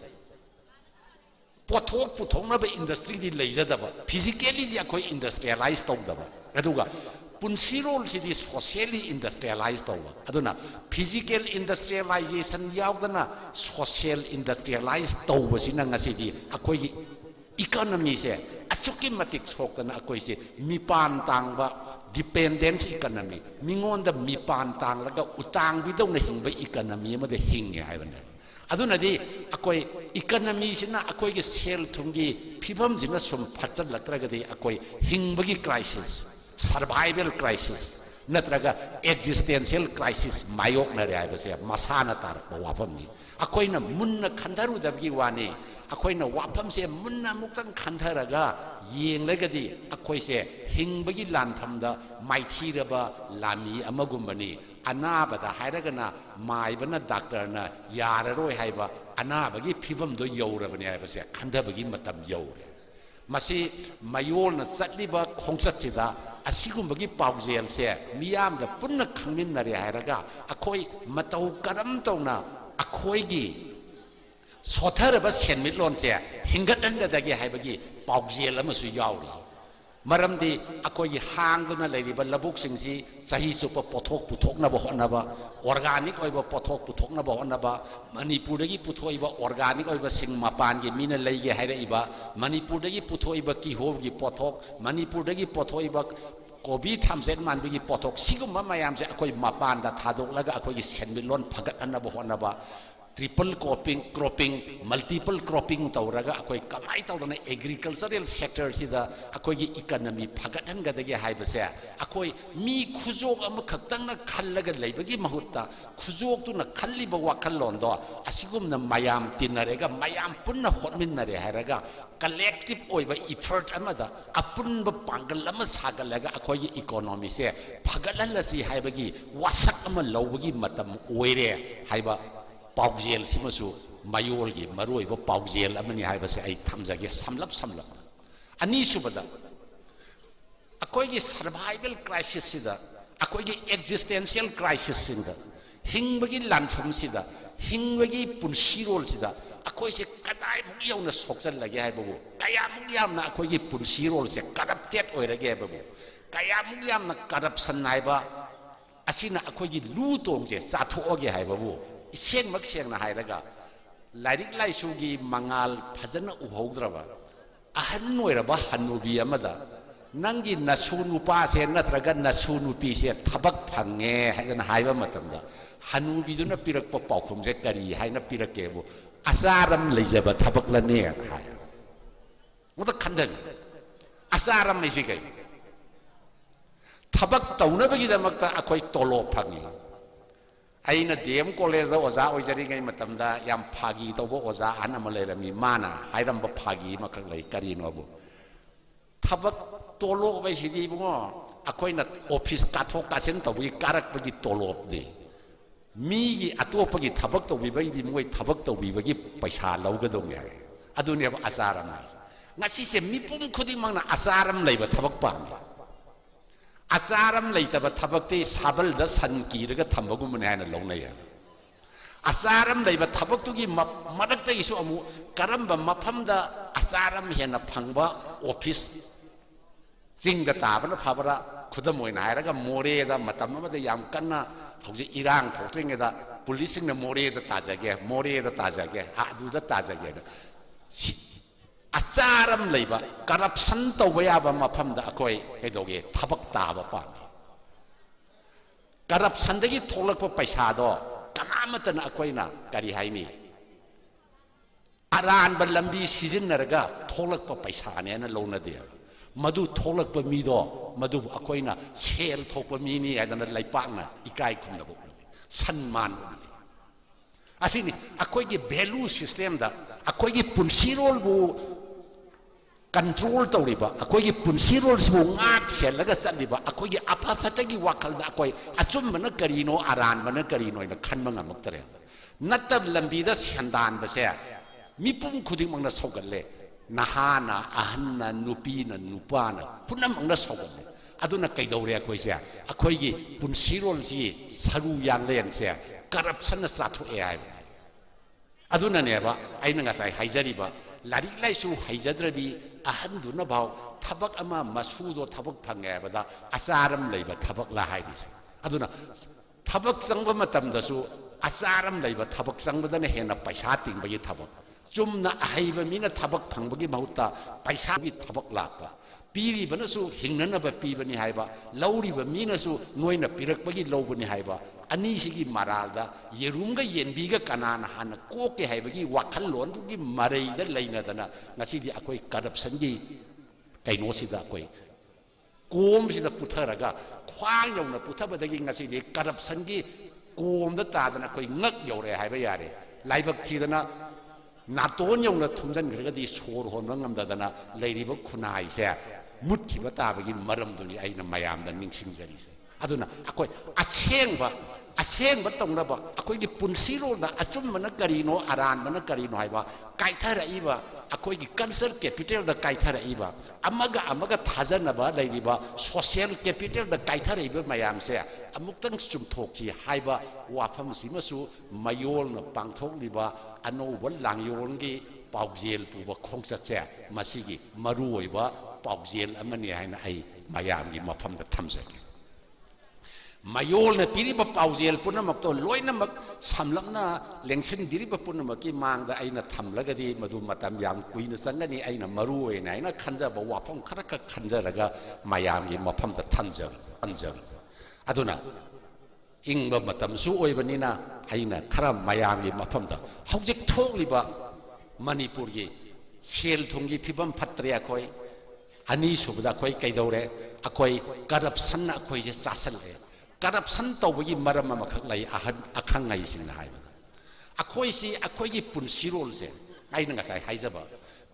पोथोक पुथोंगनबा इंडस्ट्री दी लेजदबा फिजिकली दी अखोइ इंडस्ट्रियलाइज तौदबा अदुगा पुनसीरोल सिदी सोशली इंडस्ट्रियलाइज तौबा अदुना फिजिकल इंडस्ट्रियलाइजेशन यावदना सोशल इंडस्ट्रियलाइज तौबसिना ngasiदी अखोइ इकोनॉमी से अचुकी मतिक सोकना अखोइ से मिपान तांगबा डिपेंडेंस इकोनॉमी मिंगोंदा मिपान तांगलगा उतांग बिदौना हिंबा इकोनॉमी अमदे हिंगे हाइबने अदुनदी अखोइ इकोनॉमी सिना अखोइ के सेल थुंगी फिबम जिना सुम फचल लत्रगदी अखोइ हिंबगी क्राइसिस सर्वाइवल क्राइसिस नत्रगा एक्जिस्टेंशियल क्राइसिस मायोकनरे हाइबसे मसाना तारपा वाफमनी अखोइना मुन्ना खंधरुदबगी वानी अखोइना वाफमसे मुन्ना मुक्तन खंधरगा येंगलगदी अखोइसे हिंबगी लानफमदा माइथीरबा लामी अमगुंबनी अनाबदा हाइरगना माइबना डॉक्टरना याररोय हाइबा अनाबगी फिबमदो यौरबनी हाइबसे खंधबगी मतम यौरे मसी मयोलना चटलिबा खोंगचतसिदा असिगुंबगी पाउजेल से मियामदा पुन्ना खंगमिनरे हाइरगा अखोइ मतौ करम तौना अखोइगी सोथरबा सेनमिटलोन से हिंगतनगदगी हाइबगी पाउजेल अमसु याउरी मरमदी अखोइ हांगदुना लेरिबा लबुक सिंगसी सही सुप पोथोक पुथोकनबा होनबा ऑर्गेनिक ओइबा पोथोक पुथोकनबा होनबा मणिपुरदगी पुथोइबा ऑर्गेनिक ओइबा सिंग मपानगी मीना लेगे हाइरइबा मणिपुरदगी पुथोइबा किहोबगी पोथोक मणिपुरदगी पोथोइबा कोबी थामसेन मानबगी पोथोक सिगुम्बा मयामसे अखोइ मपानदा थादोकलगा अखोइगी सेनमिटलोन फगतनबा होनबा ट्रिपल क्रॉपिंग मल्टीपल क्रॉपिंग तौरगा अखोइ कमाई तौदना एग्रीकल्चरल सेक्टर सिदा अखोइगी इकोनॉमी फगतनगदगी हाइबसे अखोइ मी खुजोक अम खक्तंगना खल्लगा लेबगी महुत्ता खुजोकतुना खल्लिबा वाखल्लोंदो असिगुमना मयाम तिनरेगा मयाम पुन्ना होटमिनरे हाइरगा कलेक्टिव ओइबा इफर्ट अमदा अपुनबा पांगल अम सागलगा अखोइगी इकोनॉमी से फगतलसी हाइबगी वासक अम लौबगी मतम ओइरे हाइबा पाउजेल सिमसु मयोलगी मरोइबा पाउजेल अमनि हाइबसे आई थमजगे समलप समलप अनि सुबदा अखोइगी सर्वाइवल क्राइसिस सिदा अखोइगी एक्जिस्टेंशियल क्राइसिस सिंदा हिंबगी लानफम सिदा हिंबगी पुनसीरोल सिदा अखोइसे कदाय मुग यौना सोक्चल लगे हाइबबु कया मुग यामना अखोइगी पुनसीरोल से करप्टेड ओइरगे हाइबबु कया मुग यामना करप्शन नाइबा असिना अखोइगी लू तोंगजे चाथोगे हाइबबु सेंगमक सेंगना हाइरगा लाइरिक लाइसुगी मंगाल फजन उहौद्रबा अहन ओइरबा हनुबी अमदा नंगी नसु नुपा से नत्रगा नसु नुपी से थबक फंगे हाइदन हाइबा मतमदा हनुबीदुना पिरकपा पाउखुमजे करी हाइना पिरकेबु asaram leijaba thabak la ne hai muda khandan asaram mai sigai thabak tauna bagi damakta akoi tolo phangi aina dem college da oza oijari ngai matamda yam phagi tobo oza anama lerami mana hairam ba phagi makak lai kari no bu thabak tolo bai sidi bungo akoi na office kathok kasen tobi karak bagi tolop de mi gi atopagi thabak tobi bai di moi thabak tobi bagi paisa lauga dong ya adune ba asaram ngasi se mi pum khudi mangna asaram leiba thabak pam asaram leitaba thabak te sabal da san ki daga thambagu mun hana longnai ya asaram leiba thabak tu gi madak te isu amu karamba mafam da asaram hena phangba office jingda tabana phabara khudam oina hairaga more da matam ma da yam kanna hauji irang thotringe da policing na more da tajage adu da tajage asaram leiba corruption tawba yaba mafam da akoi edoge thabak taba pami corruption dagi tholakpa paisa do kanamatana akoi na kari haimi aran ba lambi sijinnaraga tholakpa paisa ne na lona de madu tholakpa mi do madu akoi na sel thokpa mi ni adana laipak na ikai khumna bu sanman asini akoi ge value system da akoi ge punsirol bu control tawriba akoi gi punsirol sibu ngak selaga saliba akoi gi apa patagi wakal da akoi achum mana karino aran mana karino ina khanma ngamak tare natab lambi da sandan ba se mipum khuding mangna sogalle nahana ahanna nupina nupana punam mangna sogalle aduna kaidore akoi se akoi gi punsirol si saru yang len se corruption na sathu ai aduna ne ba aina ngasai haijariba lari laisu haijadrabi ahanduna baw thabak ama masudo thabak phange bada asaram leiba thabak la haidis aduna thabak sangba matam dasu asaram leiba thabak sangba dane hena paisa tingbagi thabak chumna ahaiba mina thabak phangbagi mahuta paisa bi thabak lakpa piri banasu hingnana ba pibani haiba lauri ba mina su noina pirakbagi lobani haiba ani sigi maralda yerumga yenbiga kanana hana koke haibagi wakhal lon gi marei da leina dana ngasi di akoi corruption gi kaino sida akoi kom sida putharaga khwang yona puthabadagi ngasi di corruption gi kom da ta dana koi ngak yore haiba yare laibak thidana naton yona thumjan grega di sor hon ngam dana leiriba khunai se muthi batabagi maram duni aina mayam da ningsing jari se aduna akoi asengba tongraba akoi gi punsiro da achum mana karino aran mana karino haiba kaithara iba akoi gi cancer capital da kaithara iba amaga thajana ba leiriba social capital da kaithara iba mayam se amuktang chumthokchi haiba wafam simasu mayol na pangthok liba ano bol langyol gi paujel tu ba khongsa che masigi maru oiba paujel amani haina ai mayam gi mafam da thamjake mayol na piriba paujel punamak to loinamak samlamna lengsin diriba punamak ki mangda aina thamlagadi madu matam yam kuina sangani aina maru oina aina khanja ba wapam kharaka khanja raga mayam gi mafam da thamjang aduna ingba matam su oibanina aina khara mayam gi mafam da hojik thokliba manipur gi sel thongi phibam phatriya khoi ani subda khoi kaidore akoi corruption na khoi je chasal corruption tawbagi maram amakhak lai ahan akhangai singna haiba akoi si akoi gi punsirol se aina ngasai haijaba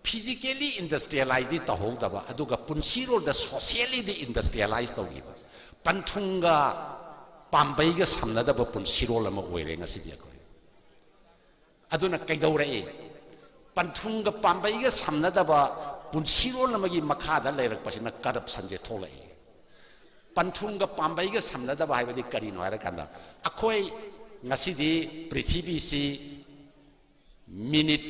physically industrialized di tahogdaba aduga punsirol da socially di industrialized tawgiba panthunga pambaiga samnadaba punsirol ama oire ngasi bi akoi aduna kaidore panthunga pambaiga samnadaba punsirol amagi makhada leirak pasina corruption je tholai panthunga pambaiga samnadaba haibadi karino haira kanda akoi ngasidi prithibi si minute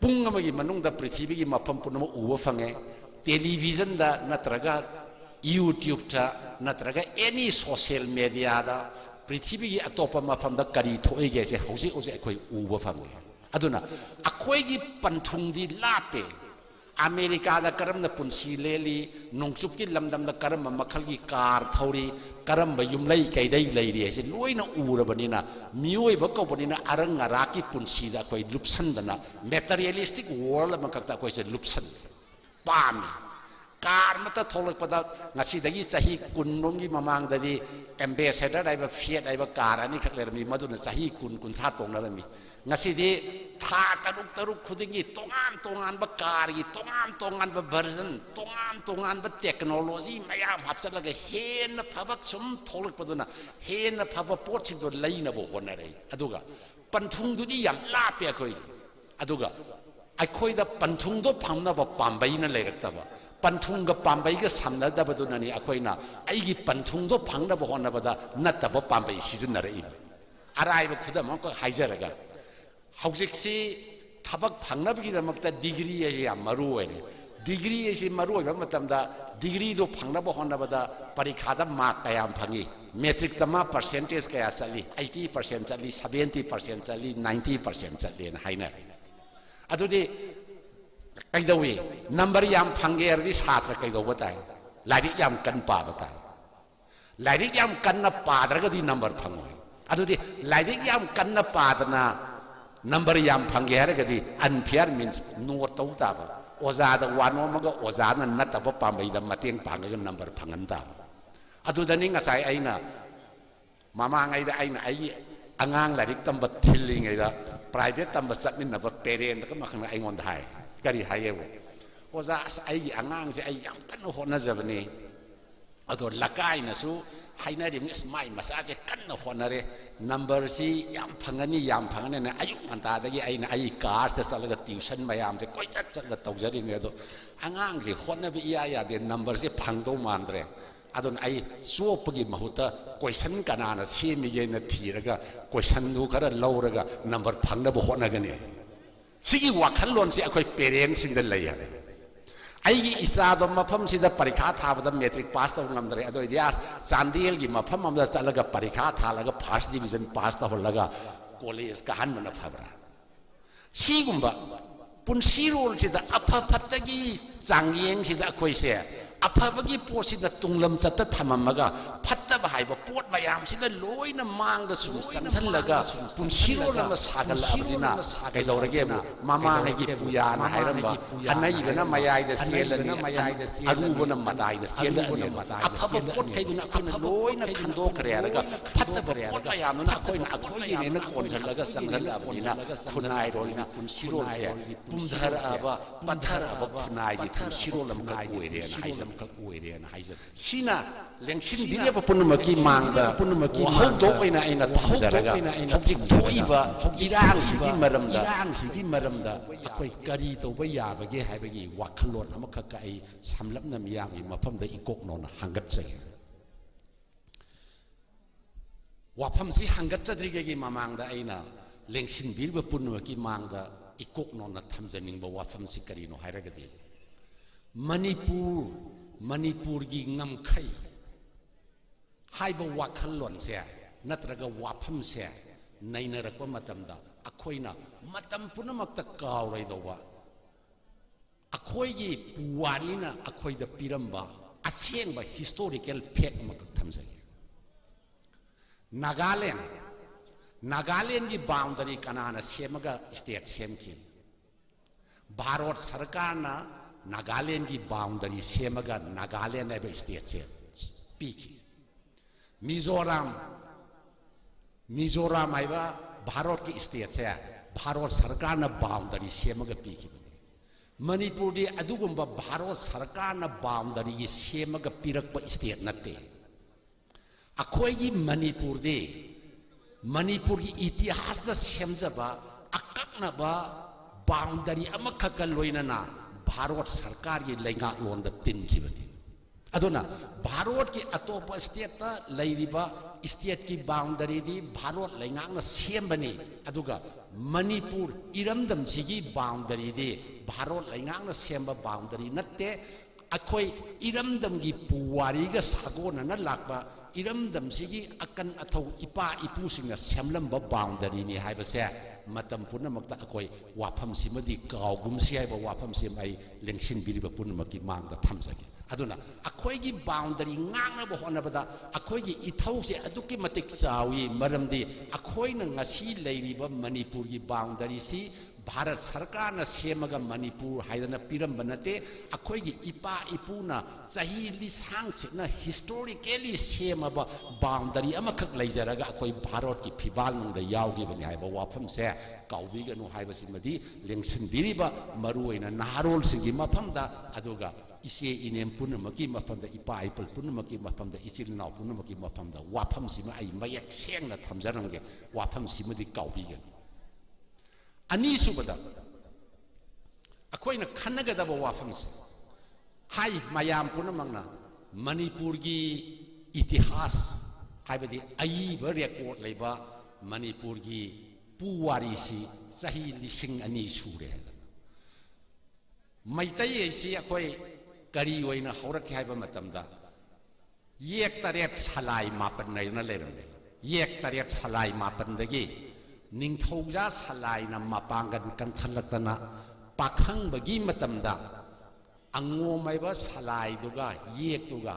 pung amagi manungda prithibi gi mafam punama uba fange television da natraga YouTube ta natraga any social media da prithibi gi atopa mafam da kari thoige se hausi akoi uba fange aduna akoi gi panthung di lape America करम पुंसी लेली नोंचुप की लमदम करम मखल की car थौरी करम युमलई कईदई लेरी है लोइना उरबनीना मियोइब कौबनीना अरंग अरा की पुंसी अखोई लुप्सनदना मेटेरियलिस्टिक वर्ल्ड अमखक्ता अखोइसे लुप्सन पामी कार मत थोलकपदा ngasi चाही कुनरोंगी ममांगददी एम्बेसडर आइबा फिएट आइबा कार अनि खक लेरमी मदुना चाही कुन तोंगलरमी ngasi था तरुक तरुक खुदिंगी तोंगान बा कार की तोंगान बा वर्जन तोंगान बा टेक्नोलॉजी मयाम हापचलगा हेन फबक सुम थोलकपदुना हेन फब पोटसिंदो लैनबो होनरे अदुगा पंथुंगदुदी याम लापे अखोई अदुगा अखोइदा पंथुंगदो फमनबा पांबैना लेरक्तबा पंथुंग पांबैगा सामनदबदुननी अखोइना आइगी पंथुंगदो फंगनबो होनबदा नत्तबो पांबै सिजनरई अराइब खुदमक हाइजरगा हौजिक्सी थबक फंगनबगीदमक्ता डिग्री असे याम मरु ओइने डिग्री असे मरु ओइबा मतमदा डिग्री दो फंगनबो होनबदा परीक्षादा मार्क कयाम फंगी मेट्रिक तमा परसेंटेज कया चली 80% चली 70% चली 90% चली न हाइना अदुदी कईदवी नंबर याम फंगे अरदी छात्र कईदव ताई लाइरिक याम कन पाबा ताई लाइरिक याम कन्न पाद्रगदी नंबर फंगोय अदुदी लाइरिक याम कन्न पादना नंबर याम फंगे हरगदी अनफेयर मीन्स नोट तौ ताबा ओजादा वानोमगा ओजाना नतब पांबैदा मतेंग पांगगा नंबर फंगन ताबा अदुदनी ngasai aina mamangaiदा aina ai angang लाइरिक तंब थिलिंगैदा प्राइवेट तंब चटमिनबा पेरेंट का मखन आइंगोंद हाय करी हायेबो ओजा आई आंगांग से आई याम कन्न होनजबनी अदो लकाइनसु हाइनरिंग स्माइ मसाजे कन्न होनरे नंबर सी याम फंगनी ने आयु अंतादगी आइना आई कार से चलगा ट्यूशन मयाम से कोई चल तौजरिने अदो आंगांग से होनबि इया यादे नंबर से फंगदो मानद्रे अदोन आई चोपगी महुता क्वेश्चन कनाना सेमिगेना थीरगा क्वेश्चन दु खरा लौरगा नंबर फंगनबो होनगने सिगी वाखलोन से अखोई पेरेंट्स सिंग लैया आइगी इसादो मफम सिदा परीक्षा थाबदा मैट्रिक पास तौ ngамदरे अदो इदिया चांदेल की मफम अमदा चलगा परीक्षा थालगा फर्स्ट डिवीजन पास तौलगा कॉलेज का हनमना फबरा सिगुंबा पुनसिरोल सिदा अफफतगी चांगियेंग सिदा अखोइसे अफबगी पोसिदा तुंगलम चत थममगा फत्तब हाइबा पोट मयाम सिदा लोइना मांगदा सुम संसलगा पुनसिरो लम सागल अबदिना कैदौरगे ममांगगी पुयाना हाइरंबा अनैबना मयाइदा सेलनी अरुबना मदाइदा सेलनी अफब पोट कैदुना अखोइना लोइना खंदोखरेरगा फत्तब पोट मयामना अखोइना अखोइनेना कोनसलगा संसल अबदिना खुनाइ रोलना पुनसिरो से पुमधर अबा पत्थर अबा खुनाइगी पुनसिरो लम का ओइरेना हाइजा सिना लेंसिन बिरेब पुनमकी मांगदा पुनमकी हौदो ओइना आइना थमजरगा हौजिक थोइबा इरांसिगी मरमदा अखोइ करी तौबा याबगे हाइबगी वाखलोन अमखक आई samlapna miyamgi mafamda ikoknona hangatchagi wafam si hangatchadrigegi mamangda aina lengsin birba punmaki mangda ikoknona thamjaningba wafam si karino hairagadi Manipur gi ngamkhai haiba wakhallon se natraga wafam se nainarakpa matamda akhoina matam punamakta kawrai dowa akhoigi puwarina akhoida piramba asengba historical fact amak thamjagi Nagaland gi boundary kanana semaga state semki Bharat Sarkar na Nagaland gi boundary semaga Nagaland ebe state se piki Mizoram aiba Bharat ki state se Bharat Sarkar na boundary semaga piki Manipur di adugumba Bharat Sarkar na boundary gi semaga pirakpa state natte Akhoi gi Manipur ki itihas da semjaba akaknaba boundary amakaka loinana Bharat Sarkar gi lainga lon da tinkibani aduna Bharat ki atopa state ta lairiba state ki boundary di Bharat lainga na sembani aduga Manipur iramdam sigi boundary di Bharat lainga na semba boundary natte अखोई इरमदम की पुवारी का सागोन न लाकबा इरमदम सिगी अकन अथौ इपा इपुसिंग सेमलंब boundary नि हाइबसे मतम पुनमक्ता अखोई वाफम सिमदि काउगुम सियाइबा वाफम SIM आई लेंसिन बिरिबा पुनमकी मांगदा थमसके अदुना अखोई की बाउंडरी ngang होनबदा अखोई की इथौ से अदुकी मतिक चावी मरमदि अखोई न ngasi लेरिबा मणिपुर की बाउंडरी सी भारत सरकार न सेमग मणिपुर हाइदना पिरम बनते अखोई की इपा इपुना चाही लिसांग से न हिस्टोरिकली सेमब बाउंडरी अमखक लेजरगा अखोई भारत की फिबाल नंग यावगी बनि हाइबा वाफम से काउबिगनु हाइबसिमदि लेंसिन बिरिबा मरुइना नारोल सिंगी मफमदा अदुगा इसे इनेम पुनमकी मफमदा इपा इपल पुनमकी मफमदा इसिल नाव पुनमकी मफमदा वाफम सिमा आई मयक सेंगना थमजरंगे वाफम सिमदि काउबिगनु अनीसुबदा अखोइना खन्नगदब वाफम से हाई मयाम पुनमंगना मणिपुर की इतिहास हाइबदि अईब रेकॉर्ड लेबा मणिपुर की पुवारी सी सही लिसिंग अनी सूरे मैतई सी अखोई करी ओइना हौरक हाइबा मतमदा येक तरेट सलाई मापन नैना लेरंदे येक तरेट सलाई मापन दगी निंथौजा सलाइना मपांगन कंथलतना पाखंग बगी मतमदा अंगोमैबा सलाइदुगा येक्तुगा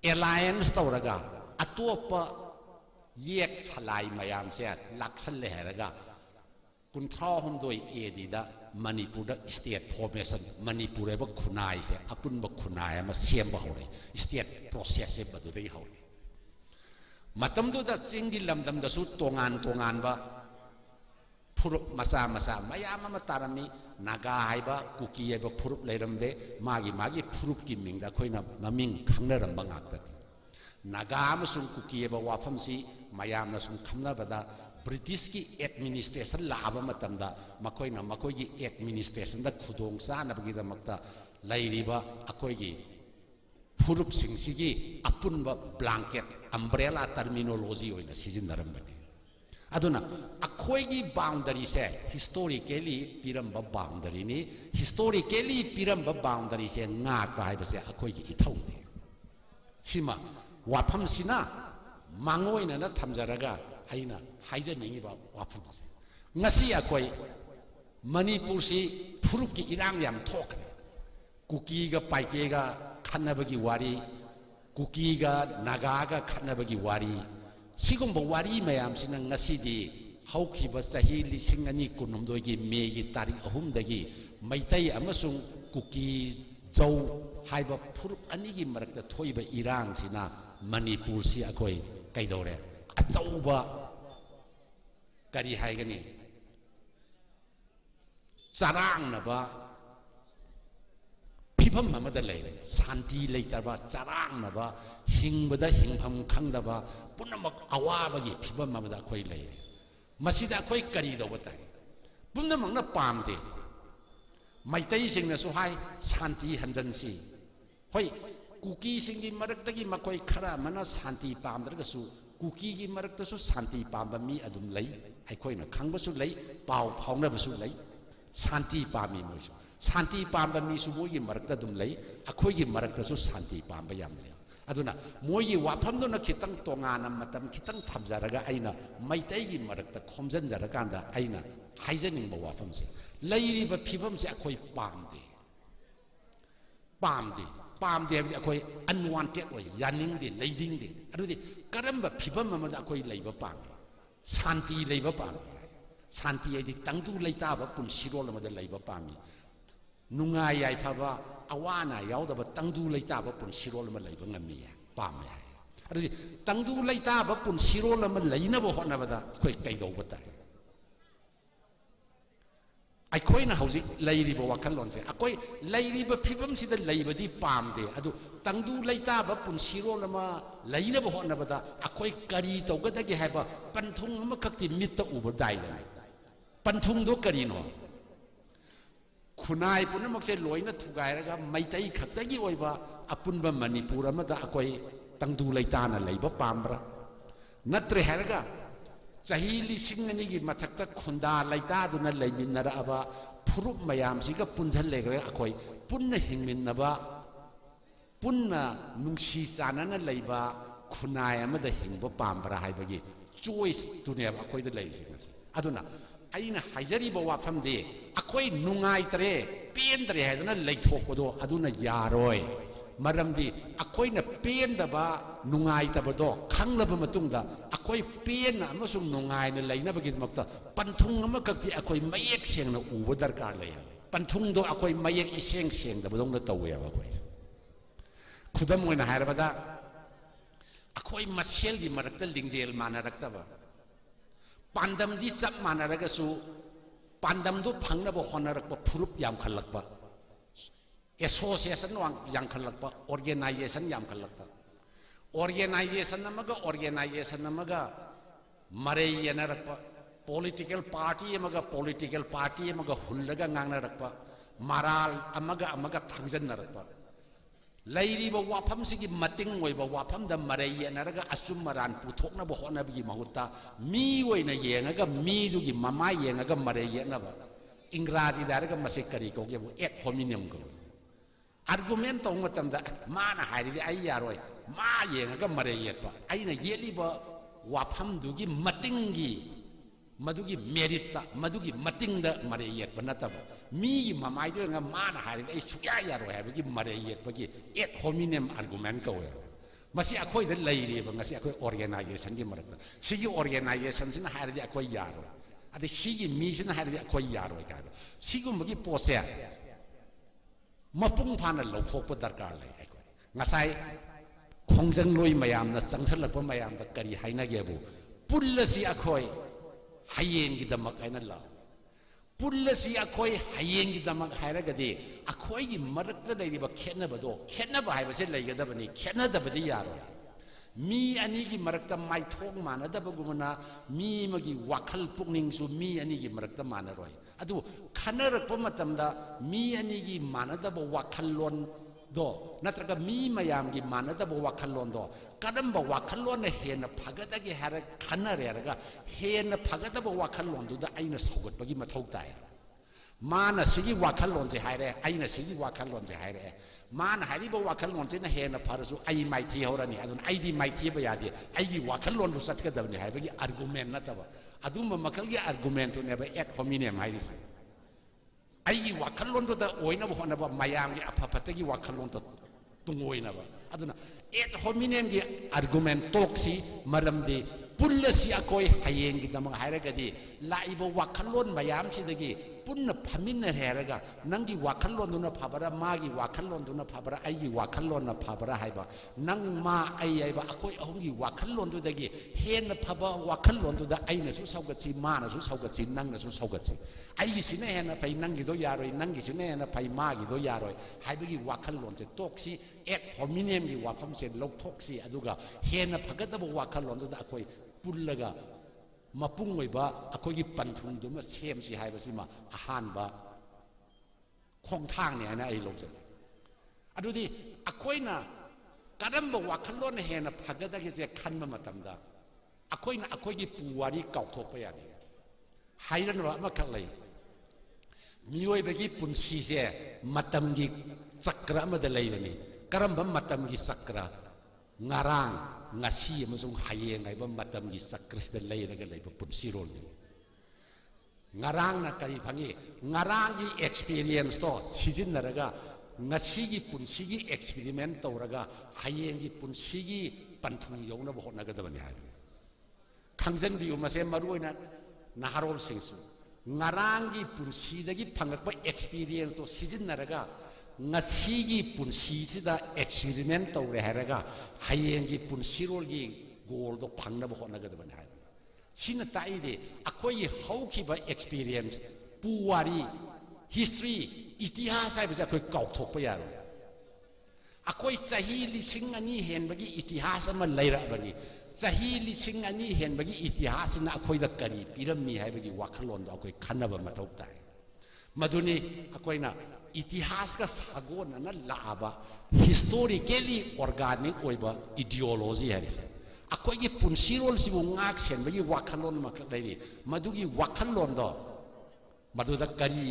एलायंस तौरगा अतोप येक सलाई मयाम से लाक्सन लेहरगा कुंथ्रा हमदोई एदिदा मणिपुर स्टेट फॉर्मेशन मणिपुर एब खुनाई से अपुनब खुनाई अमा सेम हौरे स्टेट प्रोसेस से बदुदई हौरे मतमदुदा चिंगी लमदमदसु तोंगान तोंगानबा फुरुप मसा मसा मयाम अमा तारमी नागा हाइबा कुकी हाइबा फुरुप लेरमदे मागी मागी फुरुप की मिंगदा खोइना ममिंग खंगनरंबा ngakta नागा अमसुंग कुकी हाइबा वाफमसी मयामना सुंग खमनाबदा ब्रिटिश की एडमिनिस्ट्रेशन लाबा मतमदा मखोइना मखोइगी एडमिनिस्ट्रेशन दा खुदोंग चानबगीदमक्ता लैरिबा अखोइगी फुरुप सिंगसिगी अपुनबा ब्लैंकेट अम्ब्रेला टर्मिनोलॉजी होइना सिजिनरमबने अदुना अखोइगी बाउंडरी से हिस्टोरिकली पिरंबा बाउंडरी नि हिस्टोरिकली पिरंबा बाउंडरी से ngakba हाइबसे अखोइगी इथौने सिमा वाफम सिना मांगोइना न थमजरगा आइना हाइजनिंगिबा वाफम से ngasi अखोइ मणिपुर से फुरुप की इरांग याम थोखरे कुकी गा पाइके गा खन्नबगी वारी कुकी गा नागा गा खन्नबगी वारी सिगुंबा वारी मयाम सिना ngasiदी हौखिबा चाही लिसिंग अनि कुनुमदोगी मेगी तारिख अहुमदगी मैतई अमसुंग कुकी जौ हाइबा फुरुप अनिगी मरकता थोइबा इरांग सिना मणिपुर से अखोइ कैदौरे अचौबा करी हाइगनी चारांगनबा फिफम अमदा लेरे शांति लेतबा चारांगनबा हिंगबदा हिंगफम खंगदबा पुनमक अवाबगी फिफम अमदा खोइ लेरे मसिदा खोइ करी दोबताई पुनमंगना पामदे मैतई सिंगनसु हाइ शांति हंजनसी होय कुकी सिंगी मरकतगी मकोइ खरा मना शांति पामदरगसु कुकी की मरकतसु शांति पामबा मी अदुम लई आइखोइना खंगबसु लई पाव फाउनबसु लई शांति पामी मोइसु शांति पामबा मी सुबोगी मरकता दुम लई अखोइगी मरकतसु शांति पामबा याम लई अदुना मोइगी वाफमदुना खितंग तोंगाना मतम खितंग थमजरगा आइना मैतैगी मरकता खोमजनजरकांदा आइना हाइजनिंगबा वाफमसे लैरिबा फिबमसे अखोइ पामदे पामदे पामदे हाबदि अखोइ अनवांटेड ओइ यानिंगदे लैदिंगदे अदुदि करम्बा फिबम अमदा अखोइ लैबा पामे शांति लैबा पामे शांति आइदि तंगदु लैताबा पुनसिरोल अमदा लैबा पामी नुंगाय याइफाबा अवाना याउदबा तंगदु लैताबा पुनसिरोल अमा लैबा ngami पामे अदुदि तंगदु लैताबा पुनसिरोल अमा लैनबा होनबदा अखोइ कैदौबा ताय अखोइना हौजिक लैरिबा वाखललोनसे अखोइ लैरिबा फिबमसिदा लैबदि पामदे अदु तंगदु लैताबा पुनसिरोल अमा लैनबा होनबदा अखोइ करी तौगदगे हाइबा पन्थुंग अमा खक्ति मित्ता उबा दाइदने पन्थुंगदो करिनो खुनाई पुनमकसे लोइना थुगाइरगा मैतै खक्तगी ओइबा अपुनबा मणिपुर अमदा अखोइ तंगदु लैताना लैबा पामब्रा नत्रे हाइरगा चाही लिसिंग अनिगी मथक्ता खुंदा लैतादुना लैमिनरअबा फुरुप मयामसिगा पुंझल लेगरे अखोइ ปุณณหิงมินนบะปุณณนุงชีจานันเลยบะคุณนายไม่ได้หิงบ่ปามประหายบะยี่ช่วยตัวเนี่ยอคอยได้เลยสิอะดูนะไอ้น่ะหายใจรีบว่าฟังดีอคอยนุงไงตระเปลี่ยนตระให้ตัวนั้นเลยทกตัวอะดูนะยารอยมารำดีอคอยน่ะเปลี่ยนแต่ว่านุงไงแต่บ่ดอกขังละบ่มาตุงดาอคอยเปลี่ยนน่ะมาส่งนุงไงนั่นเลยนะบางทีมักตะปันทุงมันก็ที่อคอยไม่เอกเสียงน่ะอูบ่ดารการเลยปันทุงโดอคอยไม่เอกเสียงแต่บ่ต้องละตัวอ่ะอคอยखुद मोइन हायरबदा अखोई मसेल दी मरक लिंगजेल मानरक तब पांडम दी सब मानरक सु पांडम दो फंगनब होनरक फुरुप याम खलक एसोसिएशन वांग याम खलक ऑर्गेनाइजेशन याम खलक ऑर्गेनाइजेशन नमगा मरे यनरक पॉलिटिकल पार्टी हुल्लगा ngangnarक माराल अमगा थंजनरक लेरीब वाफम सिगी मतिंग ओइबा वाफम द मरई नरगा असुम मरान पुथोकना बो होनबगी महुता मी ओइना येंगा मी दुगी ममा येंगा मरई येनबा इंग्राजी दारगा मसे करी कोगे बो एक होमिनियम को आर्गुमेंट तो मतमदा माना हारिदि आई यारोय मा येंगा मरई येपा आइना येलिबा वाफम दुगी मतिंगी मधुगी मेरिट मधुगी मतिंग द मरई येपा नतबा मी ममाई दो nga mana hari ai suya yaro ha bagi mare yet bagi et hominem argument ko ya masi akoi de leiri ba ngasi akoi organization gi marak sigi organization sin hari akoi yaro ade sigi mi sin hari akoi yaro ka sigu magi pose mapung phana lo thok pa darkar lai akoi ngasai khongjang loi mayam na changsalak pa mayam da kari haina ge bu pullasi akoi hayeng gi damak aina la पुल्लसी अखोई हयेंग की दमक हायरगदि अखोई की मरकत लेरिबा खेनबदो खेनबा हायबसे लेगदबनी खेनदबदि यारो मी अनी की मरकत माइथोंग मानदबगुमना मी मगी वाखल पुकनिंगसु मी अनी की मरकत मानरोय अदु खनरक मतमदा मी अनी की मानदब वाखल लोन दो नत्रगा मी मयाम की मानदब वाखल लोन दो कदम वाखल लोन हेन फगदगी हार खनरेरगा हेन फगदब वाखल लोन दुदा आइना सौगतबगी मथौ ताय माना सिगी वाखल लोन से हायरे आइना सिगी वाखल लोन से हायरे मान हारिबो वाखल लोन से न हेन फरसु आई माइथि होरनी अदुन आइदी माइथि ब यादे आइगी वाखल लोन सतकदबनी हायबगी आर्गुमेंट नतब अदुम मखलगी आर्गुमेंट ने बे एक होमिनियम हायरिस आई वाखल लोन तो ओइना ब होनबा मयाम की अफफतगी वाखल लोन तो तुंगोइना बा अदुना एक होमिनियम की आर्गुमेंट टॉक्सी मरमदे पुल्लसी अकोई हयेंग की दमक हायरगदि लाइबो वाखल लोन मयाम सिदगी पुन्न फमिन हेरगा नंगी वाखल लोन दुना फाबरा मागी वाखल लोन दुना फाबरा आईगी वाखल लोन ना फाबरा हायबा नंग मा आई आइबा अकोई अहोंगी वाखल लोन दुदगी हेन फाबा वाखल लोन दुदा आइनसु सौगछि मानसु सौगछि नंगनसु सौगछि आईगी सिने हेन फै नंगी दो यारोय नंगी सिने हेन फै मागी दो यारोय हायबगी वाखल लोन से टॉक्सी एक होमिनियम की वाफम से लौथोक्सी अदुगा हेन फगदब वाखल लोन दुदा अकोई पुल्लगा मपुंग ओइबा अखोगी पंथुंग दुमा सेमसी हायबसिमा अहानबा खोंथांग ने ना आई लोग अदुदी अखोइना कदमब वाखलोन हेना फगदगे से खनब मतमदा अखोइना अखोगी पुवारी काउथोकप यादे हाइरनबा अमखक लई मियोइबगी पुंसी से मतमगी चक्र अमदा लैबनी करम्ब मतमगी चक्र ngarang ngasi amasung hayeng ay ba matam gi sakris da layraga layba punsirol ni ngarang na kari phangi ngarang gi experience to sijin naraga ngasi gi punsi gi experiment tawraga hayeng gi punsi gi panthung yongna bo naga da bani ha khangjan bi umase maruina naharol singsu ngarang gi punsi da gi phangak ba experience to sijin naraga ngasi punsi sida experiment tawre haraga hayeng gi punsirol gi goal do phangna bo hona ga da ban ha sina tai de akoi hauki ba experience puwari history itihas ai ba koi kauk thok pa yaro akoi chahi lising ani hen bagi itihas ama laira bani chahi lising ani hen bagi itihas na akoi da kari pirammi hai bagi wakhalon do akoi khanaba mathau tai maduni akoi na इतिहास का सागोन ना लाबा historically organic ओइबा aetiology है से अकोई की पुंसीरोल सिबु ngak sen bagi wakhalon mak dai मधुगी wakhalon दो मधुदा करी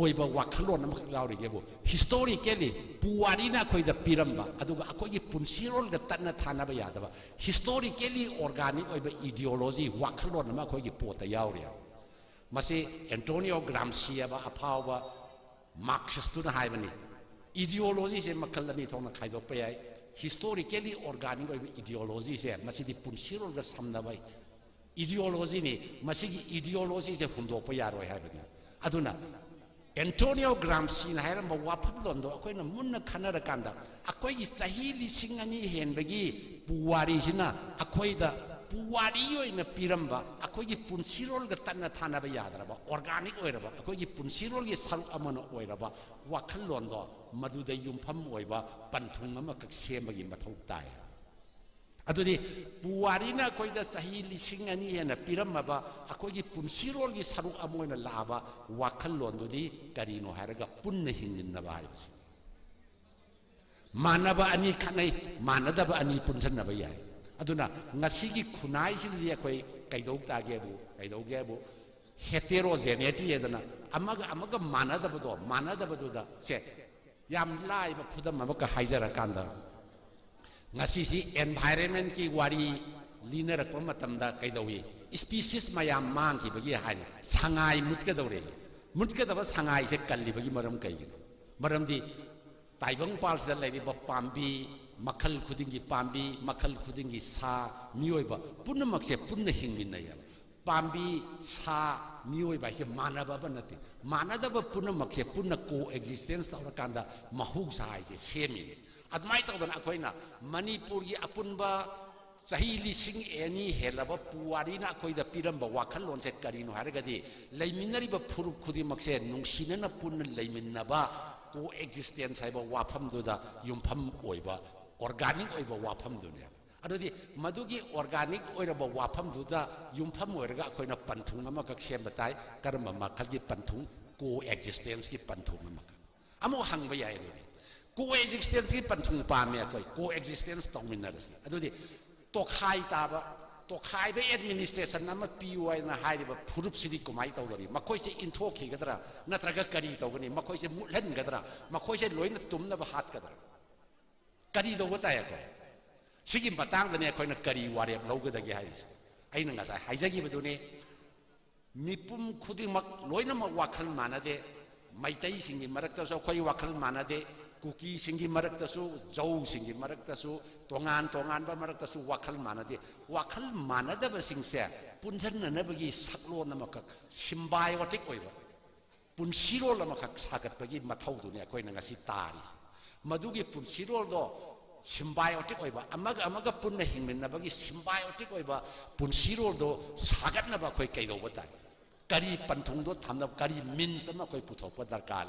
ओइबा वाखलोन अमख लाउरिगेबो historically पुवारीना खोइदा पिरम्बा अदुगा अखोइगी पुनसिरोल ग तन्ना थानाबा यादबा हिस्टोरिकली ऑर्गेनिक ओइबा आइडियोलॉजी वाखलोन अमा खोइगी पोता याउरिया मसे एंटोनियो ग्राम्सी अबा अफावबा मार्क्सिस्टुना हाइबनी आइडियोलॉजी से मखल अनि थोना खाइदोपा याय हिस्टोरिकली ऑर्गेनिक ओइबा आइडियोलॉजी से मसिदी पुनसिरोल ग समनबा आइडियोलॉजी ने मसिगी आइडियोलॉजी से हुंदोपा यारोय हाइबनी अदुना एंटोनियो ग्राम्सी हाइरम वाफमलोंदो अखोइना मुन्ना खनरकांदा अखोइगी चाही लिसिंग अनि हेनबगी पुवारीसिना अखोइदा पुवारी ओइना पिरम्बा अखोइगी पुनसिरोलगा तन्ना थानाबा यादरबा ऑर्गेनिक ओइरबा अखोइगी पुनसिरोलगी सरुक अमना ओइरबा वाखलोंदो मदुदा युमफम ओइबा पन्थुंग अमा कक सेमबगी मथौ ताय अदुदि पुवारीना अखोइदा चाही लिसिंग अनि हेना पिरम्बा अखोइगी पुनसिरोलगी सरुक अमोइना लाबा वाखलोंदोदि करिनो हारगा पुन्ना हिंगिनबा हाइबसि मानबा अनि खनै मानदबा अनि पुनसनबा याय अदुना ngasiगी खुनाइसिदि अखोइ कैदौ तागेबु हेटेरोजेनेटी एदना अमगा मानदबदो से याम लाइबा खुदम अमका हाइजरा कांदा ngasi environment की वारी लीनरक मतमदा कैदौई स्पीशीज मयाम मांगी बगी हाइन सांगाई मुटकदब सांगाई से कल्लिबगी मरम कैगिनो मरमदि ताइबंग पाल्स द लेरिबा पाम्बी मखल खुदिंगी पाम्बी मखल खुदिंगी सा मियोइबा पुनमक से पुन्न हिंगमिनय पाम्बी सा मियोइबा से मानबा बनते मानदब पुनमक से पुन्न को एक्जिस्टेंस तौरकांदा महुसा से सेमी अदमाई तौदन अखोइना मणिपुर की अपुनबा चाही लिसिंग एनी हेलब पुवारीना अखोइदा पिरम्बा वाखलोन से करिनो हारगदि लैमिनरिबा फुरुप खुदिमक से नुंसिनना पुन्न लैमिनबा को एक्जिस्टेंस हाइबा वाफमदुदा युमफम ओइबा ऑर्गेनिक ओइबा वाफमदुने अदुदि मदुगी ऑर्गेनिक ओइरबा वाफमदुदा युमफम ओइरगा अखोइना पन्थुंग अमा कक सेमबताय करम मखलगी पन्थुंग को एक्जिस्टेंस की पन्थुंग अमा अमो हंगबा याय दुदि को एक्जिस्टेंस की पन्थुंग पामे अखोइ को एक्जिस्टेंस तौमिनरसि अदुदि तोखाई ताबा तोखाई बे एडमिनिस्ट्रेशन अमा पीओआईना हाइरिबा फुरुप सिदि कुमाई तौदरी मखोइ से इंथोखिगदरा नत्रगा करी तौगनी मखोइ से मुलहनगदरा मखोइ से लोइना तुमनबा हातगदरा करी दौबताय अखोइ सिगी मतंगदने अखोइना करी वारेब लौगदगे हाइस अइना ngasa हाइजगिबदुने मिपुम खुदिमक लोइनमक वाखल मानदे मैतै सिंगी मरक्तसो अखोइ वाखल मानदे कुकी सिंगी मरक्तसु जौ सिंगी मरक्तसु तोंगान बा मरक्तसु वाखल मानदब सिंगसे पुनजननबगी सकलोन अमक सिम्बायोटिक ओइबा पुनसिरोल अमक सागतबगी मथौदुने अखोइना ngasi तारिस मदुगी पुनसिरोल दो सिम्बायोटिक ओइबा अमग पुन्न हिंगमिनबगी सिम्बायोटिक ओइबा पुनसिरोल दो सागतनबा अखोइ कैदौबता करी पन्थुंगदो थामनब करी मीन्स अमा अखोइ पुथोकपा दरकार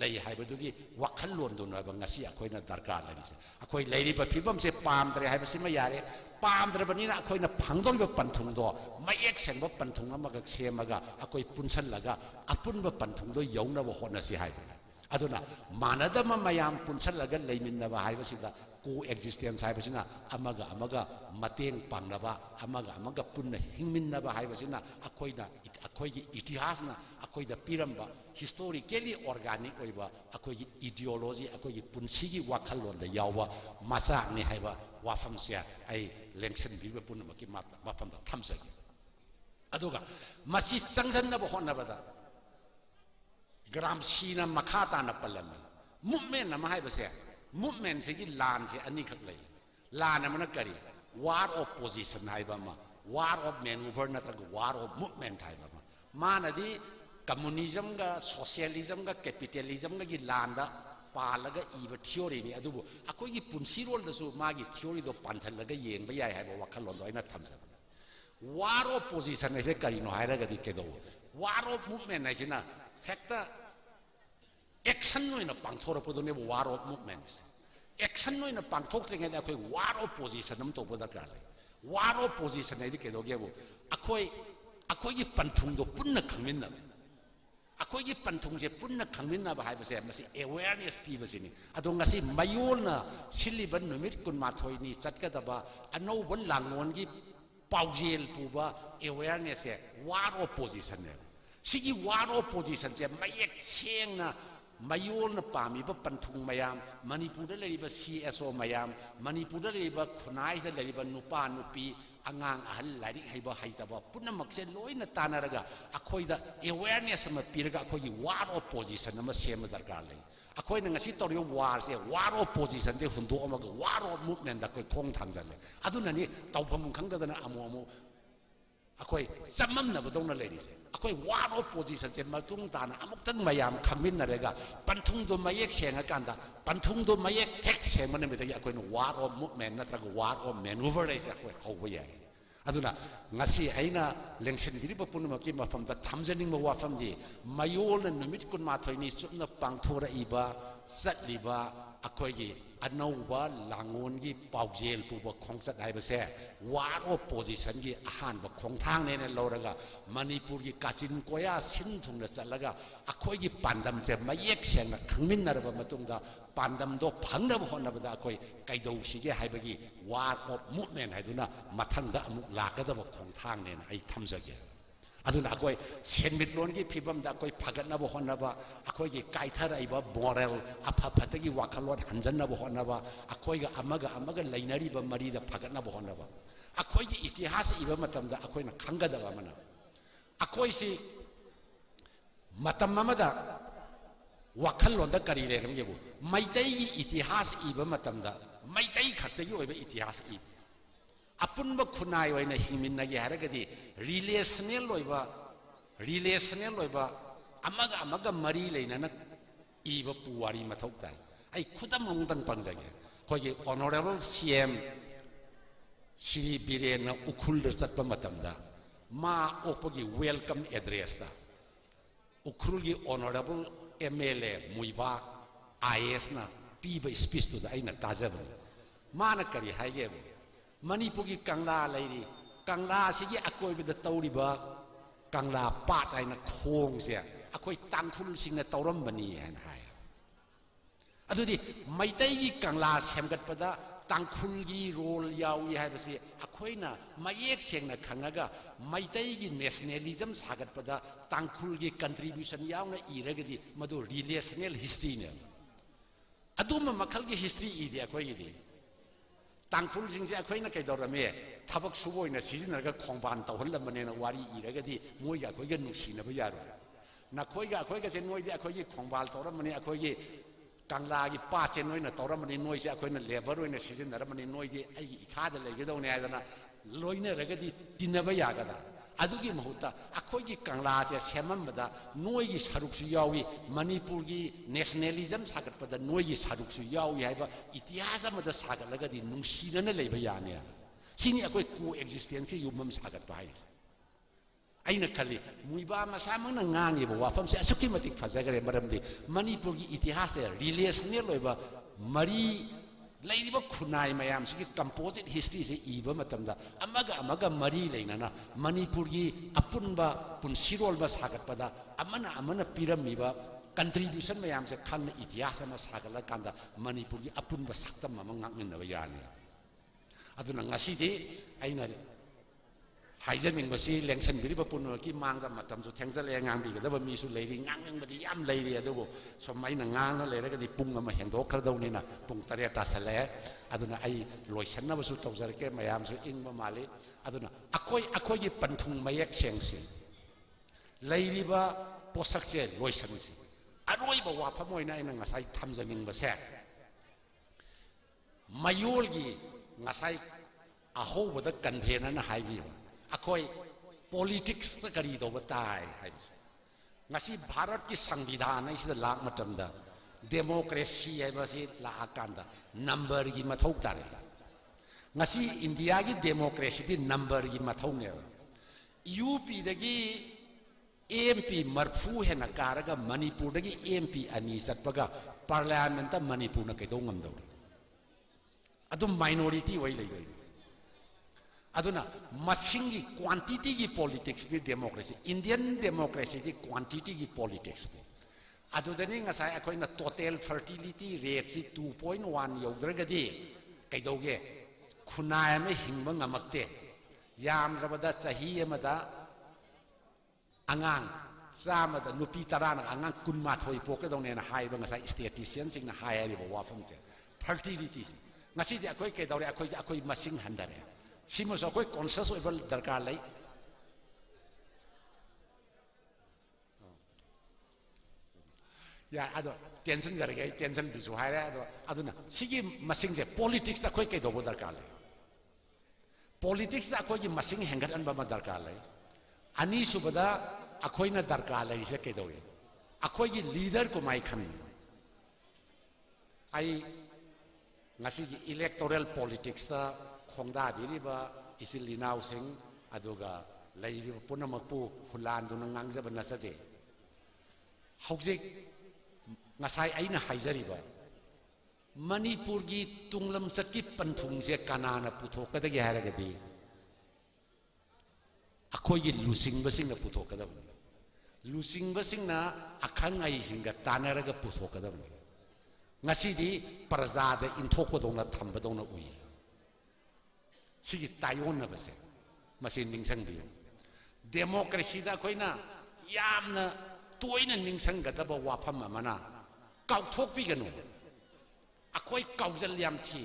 लई हाइबदुगी वाखलोंदो नबा ngasi अखोइना दरकार लरिसे अखोइ लैरिबा फिबम से पामद्रे हाइबसिमा यारे पामद्रबनिना अखोइना फंगदोरिबा पन्थुंगदो मयेक सेंबा पन्थुंग अमगा सेमगा अखोइ पुनसलगा अपुनबा पन्थुंगदो यौनबा होनसि हाइबना अदुना मानदमा मयाम पुनसलगा लैमिनबा हाइबसिदा को एक्जिस्टेंस हाइबसिना अमगा मतेंग पांगनबा अमगा पुन्न हिंगमिनबा हाइबसिना अखोइना अखोइगी इतिहासना अखोइदा पिरम्बा हिस्टोरिकली ऑर्गेनिक ओइबा अखोइगी आइडियोलॉजी अखोइगी पुनसिगी वाखलोंदा यावा मसाकनि हाइबा वाफमसे आई लेंसन बिबा पुनमकी माफमदा थमसगी अदुगा मसी संजनबा होनबदा ग्रामसीना मखाताना पल्लमी मूवमेंट अमा हाइबसे मूवमेंट से लान से अनिखक लई लान अमना करी वार ऑफ पोजीशन हाइबा मा वार ऑफ मैनूवर नत्रग वार ऑफ मूवमेंट हाइबा मा मानदी कम्युनिज्म का सोशलिज्म का कैपिटलिज्म का की लांदा पालगा इबा थियोरी नि अदुबु अखोइगी पुनसिरोल दसु मागी थियोरी दो पांचलगा येंबा याय हाइबा वखलोंदो आइना थमसा वार ऑफ पोजीशन ऐसे करिनो हाइरगदी केदो वार ऑफ मूवमेंट ऐसिना हेक्ता एक्शन नोइना पांथोरपदुने वार ऑफ मूवमेंट्स एक्शन नोइना पांथोक्त्रिङैदा अखोइ वार ऑफ पोजीशन अम तौबा दरकार लई वार ऑफ पोजीशन है केदोगेबु अखोइगी पन्थुंगदो पुन्न खंगमिनब अखोइगी पन्थुंगसे पुन्न खंगमिनब हाइबसे मसी अवेयरनेस पीबसिनी अदो ngasi मयोलना सिलिबा नुमित 12 नि चटकदबा अनौबन लांगलोनगी पाउजेल पुबा अवेयरनेस वार ऑफ पोजीशन ने सिगी वार ऑपोजिशन से मयेक सेंगना मयोल न पामीबा पंथुंग मयाम मणिपुर लेरिबा CSO मयाम मणिपुर लेरिबा खुनाई से लेरिबा नुपा नुपी अंगांग अहल लाइरिक हैबा हैतबा पुनमक से लोइना तानारगा अखोइदा अवेयरनेस म पिरगा अखोइ वार ऑपोजिशन म सेम दरकार ले अखोइना ngasi तोरियो वार से वार ऑपोजिशन से हुंदो अमग वार ऑफ मूवमेंट दा कोइ खोंग थांजले अदुननी तौफम खंगदना अमो अखोइ सममनबदौना लेरिसे अखोइ वार ऑपोजिशन से मतुंग ताना अमुक्तन मयाम खमिनरेगा पंथुंग दो मयेक सेंगा कांदा पंथुंग दो मयेक हेक सेंगमने मेदगी अखोइ वार ऑफ मूवमेंट नत्रग वार ऑफ मैन्यूवर रेसे अखोइ हौबा याय अदुना ngasi aina lengsen giri ba punma ki mafam da thamjaning ma wafam ji mayol na numit kun ma thoini chupna pangthora iba satliba akoi gi anauba langon gi paujel pu ba khongsat hai ba se war opposition gi ahan ba khongthang ne ne loraga manipur gi kasin koya sin thung na chalaga akoi gi pandam se mayek seng na khangmin nar ba matung da pandam do phangna ba honna ba da akoi kaidou si ge hai ba gi war of movement hai duna mathang da amuk lakada ba khongthang ne na ai thamjage aduna akoi senmit lon gi phibam da akoi phagatna ba honna ba akoi gi kaithara iba moral apha phatagi wakhalot hanjanna ba honna ba akoi ga amaga lainari ba mari da phagatna ba honna ba akoi gi itihas iba matam da akoi na khangada ba mana akoi si matam mamada wakhallon da kari le ram ge bu maitai gi itihas iba matam da maitai khattagi oiba itihas iba अपुनब खुनाई होइना हिमिन्नगे हारगदि relational लोइबा अमगा मरी लेना इब पुवारी मथौ ताई आई खुदम मुंगदंग पंगजगे खोगे ऑनरेबल CM श्री बीरेन उखुल चटप मतमदा मा ओपगी वेलकम एड्रेस दा उखुल की ऑनरेबल MLA मुइबा IS ना पीब स्पीच तो आइना ताजब माना करी हाइगे मणिपुर की कंगला लेरी कंगला सिगी अकोई बिद तौरिबा कंगला पाट आइना खोंग से अकोई तांखुल सिंग तौरम बनी है हाय अदुदी मैतई की कंगला सेमगत पदा तांखुल की रोल यावी है बसे अकोई ना मयेक सेंग ना खंगगा मैतई की नेशनलिज्म सागत पदा तांखुल की कंट्रीब्यूशन यावना इरगदी मदो रिलेशनल हिस्ट्री ने अदुम मखल की हिस्ट्री इदे अकोई दी तांखुल सिंसे अखोइना कैदौरमे थबक सुबोइना सिजिनरगा खोंबान तौहल्लमनेना वारी इरगदी मोइगा अखोइगा नुसिनबा यारो नखोइगा अखोइगा से नोइदे अखोइगी खोंबाल तौरमने अखोइगी कंगलागी पाचे नोइना तौरमने नोइसे अखोइना लेबर ओइना सिजिनरमने नोइदे आइगी इखादा लेगदौने आयदना लोइना रगदी तिनबा यागदा अदुगी महुता अखोइगी कंगला से सेममबदा नोइगी सरुकसु यावी मणिपुर की नेशनलिज्म सागतपदा नोइगी सरुकसु यावी हाइबा इतिहास अमदा सागतलगदी नुंसिनना लेबा याने सिनी अखोइ को एक्जिस्टेंस युमम सागतपा हाइसे अइना खली मुइबा मसामंगना ngangiba wafam se asuki matik phajagare maramdi manipur gi इतिहास रिलेशनल होइबा मरी लेरिबा खुनाई मयाम सिगी कंपोजिट हिस्ट्री से इबा मतमदा अमगा मरी लेना मणिपुर की अपुनबा पुनसिरोलबा सागतपदा अमना पिरमिबा कंट्रीब्यूशन मयाम से खंग इतिहास अमा सागला कांदा मणिपुर की अपुनबा सक्तम अमा ngangnaba याने अदुना ngasiди aina हाइजनिंगबसी लेंसन बिरिबा पुनो की मांगदा मतमजु थेंगजले ngangbigदबा मिसु लेरि ngangningबदी याम लेरि अदुबो समाइना nganगना लेरगदी पुंग अमा हेंदोखरदौनिना पुंग 8 तासले अदुना आई लोइसन्नबसु तौजरके मयामसु इंगबा माले अदुना अखोई पंथुंग मयक सेंगसि लेरिबा पोसकसे लोइसनसि अरोइबा वाफमोइना आइना ngasai thamjaningbसे मयोलगी ngasai अहोबदा कन्भेनना हाइबिबा अखोई पॉलिटिक्स त करी दो बताए हाइबसे ngasi भारत की संविधान इस लाख मतमदा डेमोक्रेसी हाइबसे लाकांदा नंबर की मथौ तारे ngasi इंडिया की डेमोक्रेसी दी नंबर की मथौ ने यूपी दगी एमपी मरफू है न कारगा मणिपुर दगी एमपी अनि सत्पगा पार्लियामेंट मणिपुर न कैदो ngमदौ अदुम माइनॉरिटी वही ले गई अदुना मसिंगी क्वांटिटी की पॉलिटिक्स दी डेमोक्रेसी इंडियन डेमोक्रेसी की क्वांटिटी की पॉलिटिक्स दी अदुदनी ngасai अखोइना टोटल फर्टिलिटी रेट सी 2.1 यौद्रगदी कैदोगे खुनाय में हिंगबा ngamакте यामद्रबदा चाही अमदा अंगांग चामद नुपी तराना आंगां कुनमाथोई पोकदौनेना हाइबा ngasai statistician singna हायरिबा वाफमसे fertility ngasidi akoi ke daure akoi masing handare simo so akoi conscious oival darkar lai ya ado tension jarige tension bisu haire ado aduna sigi masing je politics da akoi ke dobo darkar lai politics da akoi gi masing hengat an ba darkar lai ani subada akoi na darkar lai se ke dowe akoi gi leader ko mai khan ai ngasi electoral politics ta khongda biriba isilinau sing aduga lairiba punamakpu hulan duna ngangjaba nasade haujik ngasai aina haijariba manipur gi tunglam sakki panthung je kanana puthokadagi haragadi akoi gi lusing basing na puthokadaba lusing basing na akhang ai singa tanaraga puthokadaba ngasidi parjada inthokpodona thambadona ui sigi tayonna base masin ningsang bi democracy da koina yamna toina ningsang gadaba wafam amana kauthokpi ganu akoi kaujal yam thi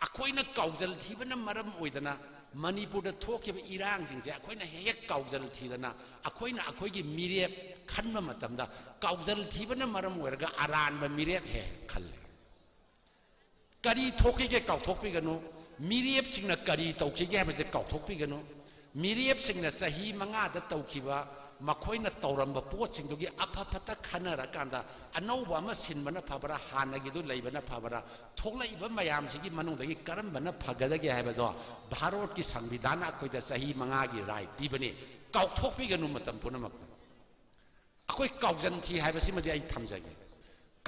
akoina kaujal thibana maram oidana manipur da thokiba irang jingse akoina hek kaujal thidana akoina akoigi mirep khanma matamda kaujal thibana maram oirga aran ba mirep he khalle kari thoki ge kauthokpi ganu mirep singna kari tauki ge habse kauthokpi ganu mirep singna sahi manga da taukiba makoina tauramba pot singdugi apapata khanara kanda anauba ma sinbana phabara hanagi du leibana phabara thoklaiba mayam sigi manungdagi karambana phagadagi habado bharot ki samvidhana koida sahi manga gi right pibani kauthokpi ganu matam punamak akoi kaujan thi habasi madi ai thamjagi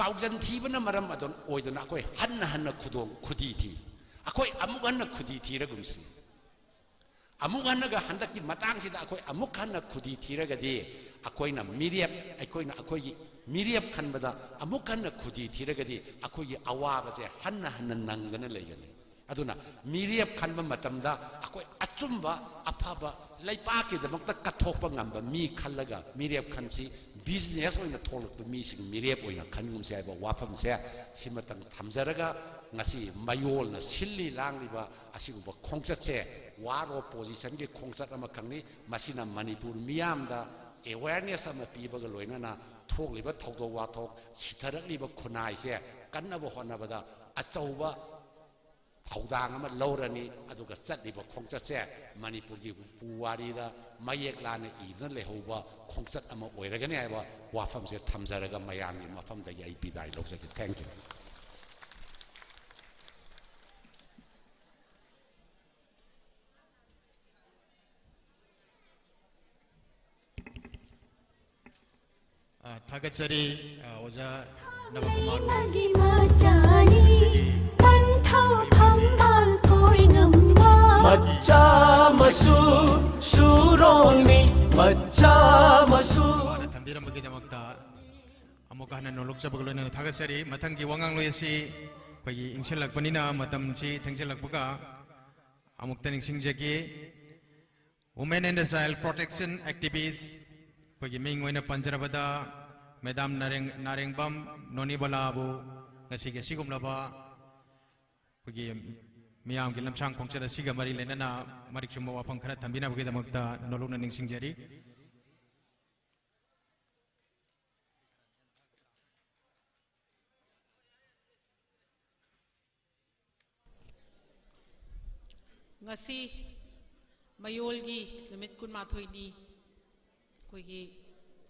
kaujan thi bana maram adon oidona akoi hanna khudong khudi thi akoi amuk hanna khudi thi ra gumsi amuk hanna ga handaki matang sida akoi amuk hanna khudi thi ra gadi akoina miriap akoina akoigi miriap khanbada amuk hanna khudi thi ra gadi akoigi awaba se hanna nangdana leigani aduna miriap khanba matamda akoi achumba aphaba laipaki damakta kathokpa ngamba mi khallaga miriap khansi business oina tholakpa mi sing miriap oina khangum se ba wafam se simatang thamjaraga ngasi mayol na silli langliba asiguba khongchat se waro position ge khongchat ama khangni masina manipur miyamda awareness ama pibaga loinana thokliba thawdo wa thok sitharakliba khunai se kannaba honabada achauba thawdang ama lorani aduga chatliba khongchat se manipur gi puwari da mayek lana idna lehoba khongchat ama oiragani aiba wafam se thamjaraga mayamni mafam da ai bidai lokjaki thank you थागतसरी ओजा नवकुमार मच्चा मसू सुरोंगनी मच्चा मसू थंबीरम बगी दमक्ता अमुक हन नोलुक जबगलोन थागतसरी मथंगी वांगांग लोयसी पगी इंगसेलकपनिना मतमसी थंगसेलकबगा अमुक तनिंगसिंगजेगी women and child protection activist पगी मिंग ओइना पंजरबदा मैडम नारेंगबम नोनीबलाबु ngasi sigumlaba pagi miyam gi lamsang khongchara siga mari lenana marik chumba wafang khana thambina bagi damakta nolongna ningsingjari ngasi mayolgi numit kun mathoini koigi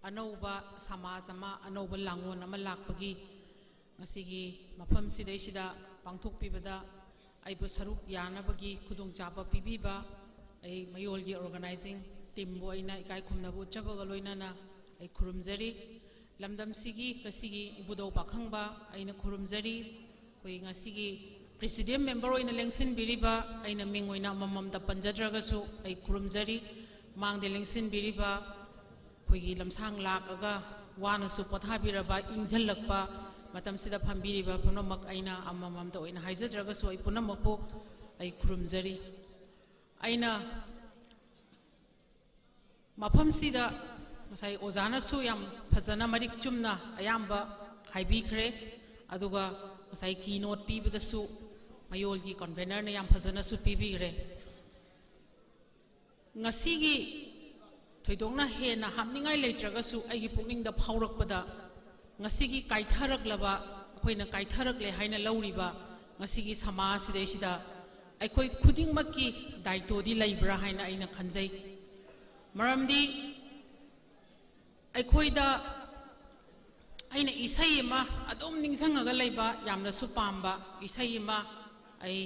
anauba samajama anauba langon ama lakpagi ngasigi mafam sidai sida pangthok pibada aibu saruk yana bagi khudung chapa pibiba ai mayolgi organizing team bo aina ikai khumna bu chabaga loinana ai khurumjari lamdam sigi kasigi ibudau pakhangba aina khurumjari koi ngasigi president member oina lengsin biriba aina ming oina mamam da panjadraga su ai khurumjari mangde lengsin biriba koigi lamsang lakaga wana su pothabiraba ingjallakpa matam sida phambiriba punamak aina amamam da oina haijadraga su ai punamakpo ai khurumjari aina mafam sida ngasai ozana su yam phajana marik chumna ayamba haibikre aduga ngasai keynote pibada su mayol gi convener na yam phajana su pibigre ngasi gi thoidongna hena hamningai leitraga su ai gi pukning da phaurakpada ngasi gi kaitharak laba khoina kaitharak le haina lauriba ngasi gi samaj sidesida aikoi khuding makki daito di leibra haina aina khanjai maramdi aikhoida aina isai ma adom ningsangaga leiba yamna su pamba isai ma ai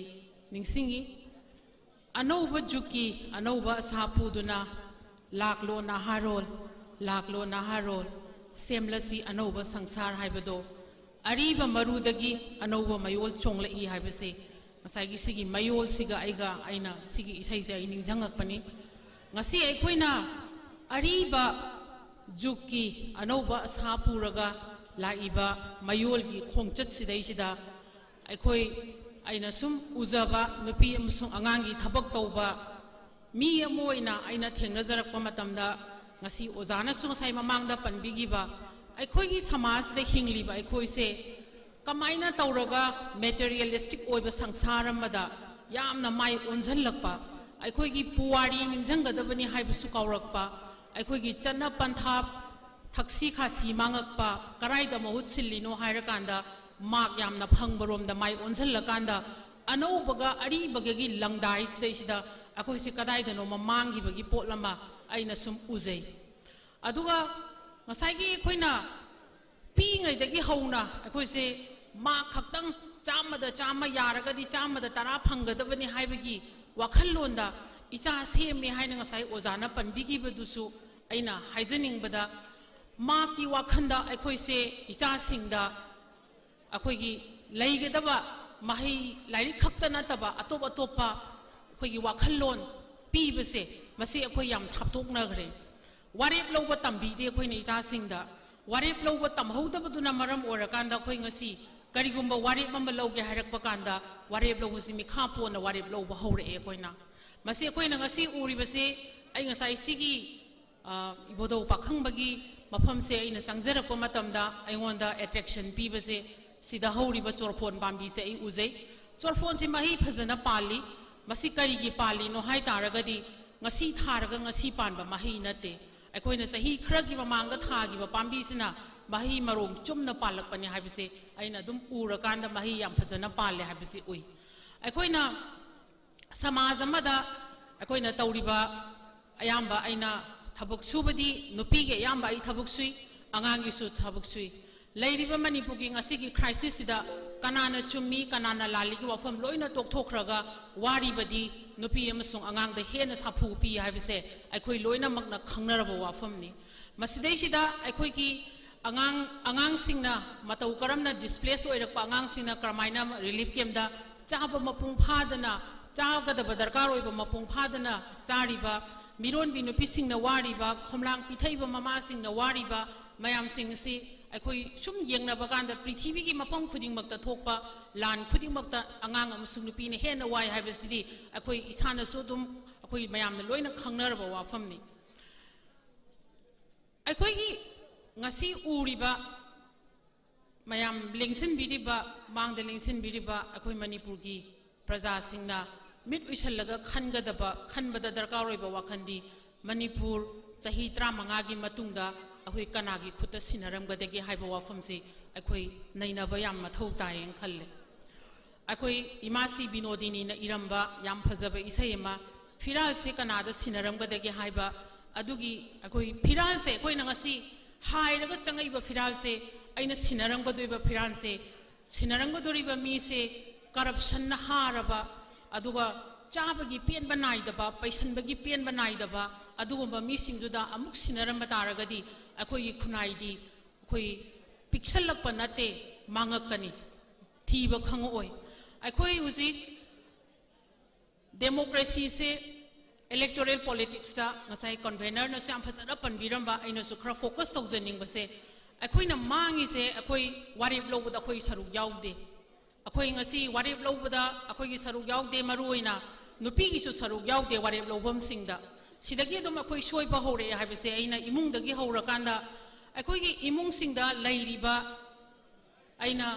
ningsingi anouba juki anouba sapuduna laklo naharol semlasi anouba sangsar haibado ariba marudagi anouba mayol chonglai haibase ngasai sigi mayol siga aiga aina sigi isai se ai ningzangakpani ngasi aikoina ariba juki anouba sapuraga laiba mayol gi khongchat sidai sida aikoi aina sum uzaba nupi amusung angangi thabak tauba mi amoina aina thengnajarakpa matamda ngasi ozana su ngasai mamangda panbigiba aikoi gi samaj de hingliba aikoi se kamaina tauraga materialistic oiba sangsara mada yamna mai onjhanlakpa aikoi gi puwari ningjangadabani haibusu kaurakpa aikoi gi channa pantha thaksi khasi mangakpa karaida mahut sillino hairakanda mak yamna phangbarom da mai onjhanlakanda anoubaga aribagagi langdai sida akoi si kadaida no mamangi bagi potlama aina sum uzei aduga ngasai khoina pi ngai dagi hauna akoi se ma khaktang chama yaragadi chama da tara phangadabani haibagi wakhallonda isa seme haina ngasai ozana panbigi badusu aina haijaning bada ma ki wakhanda akoi se isa singda akoi gi leigadaba mahai lairi khakta nataba atop atopa akoi gi wakhallon pibase masi akoi yam thaptok nagre warep loba tambide akoi ne isa singda warep loba tamhodabaduna maram orakanda akoi ngasi karigumba warep mamba loge harakpa kanda warep logu simi khapo na warep loba hore akoi na masi akoi na ngasi uri base ai ngasai sigi ibodo pakhang bagi mafam se ina sangjarakpa matamda aingonda attraction pibase sida horiba chorphon bambi se ai uzei chorphon si mahi phajana pali masi karigi pali no hai taragadi ngasi tharaga ngasi panba mahi nate aikoina chahi khragi mamangda thagi ba pambi sina mahi marom chumna palakpani haibise aina dum urakanda mahi yam phajana palle haibise ui aikoina samaj amada aikoina tauriba ayamba aina thabuk subadi nupige ayamba ai thabuk sui angangi su thabuk sui leiriba manipurgi ngasigi crisis sida kanana chummi kanana lali gi wafam loina tokthokraga waribadi nupi amasung angang da hena saphu pi haibise aikoi loina makna khangnaraba wafamni masidai sida aikoi ki angang singna matau karamna displace oirakpa angang singna karmaina relief camp da chaba mapung phadana chagadaba darkar oiba mapung phadana chariba miron bi nupi singna wariba khomlang pithaiba mama singna wariba mayam sing si aikoi sum yengnaba kanda prithibi gi mapam khuding makta thokpa lan khuding makta angang amasung nupi ne hena wai haibasidi aikoi isana so dum akoi mayam na loina khangnaraba wafamni aikoi gi ngasi uriba mayam lengsin biriba mangda lengsin biriba akoi manipur gi praja singna mit uisallaga khangadaba khanbada darkar oiba wakhandi manipur chahi 35 gi matungda akoi kanagi khuta sinaramgadagi haiba wafamse akoi nainaba yam mathau tayen khalle akoi imasi binodini na iramba yam phajaba isayema firal se kanada sinaramgadagi haiba adugi akoi firal se akoi nangasi hairaga changaiba firal se aina sinaramgadoiba firal se sinaranggadoriba mi se corruption na haraba aduga chabagi penba naidaba paisanbagi penba naidaba adugumba mi singduda amuk sinaramba taragadi akoi khunaidi akoi pixelakpa nate mangakani thiba khangoi akoi uji democracy se electoral politics da ngasai convener na sam phasana panbiramba aina su khara focus tawjaning base akoi na mangi se akoi warip lobda akoi saruk yaude akoi ngasi warip lobda akoi gi saruk yaude maruina nupi gi su saruk yaude warip lobam singda सिदगी अदुम अखोई सोइबा हौरे हाइबसे अइना इमुंगदगी हौरकांदा अखोइगी इमुंगसिंगदा लैरिबा अइना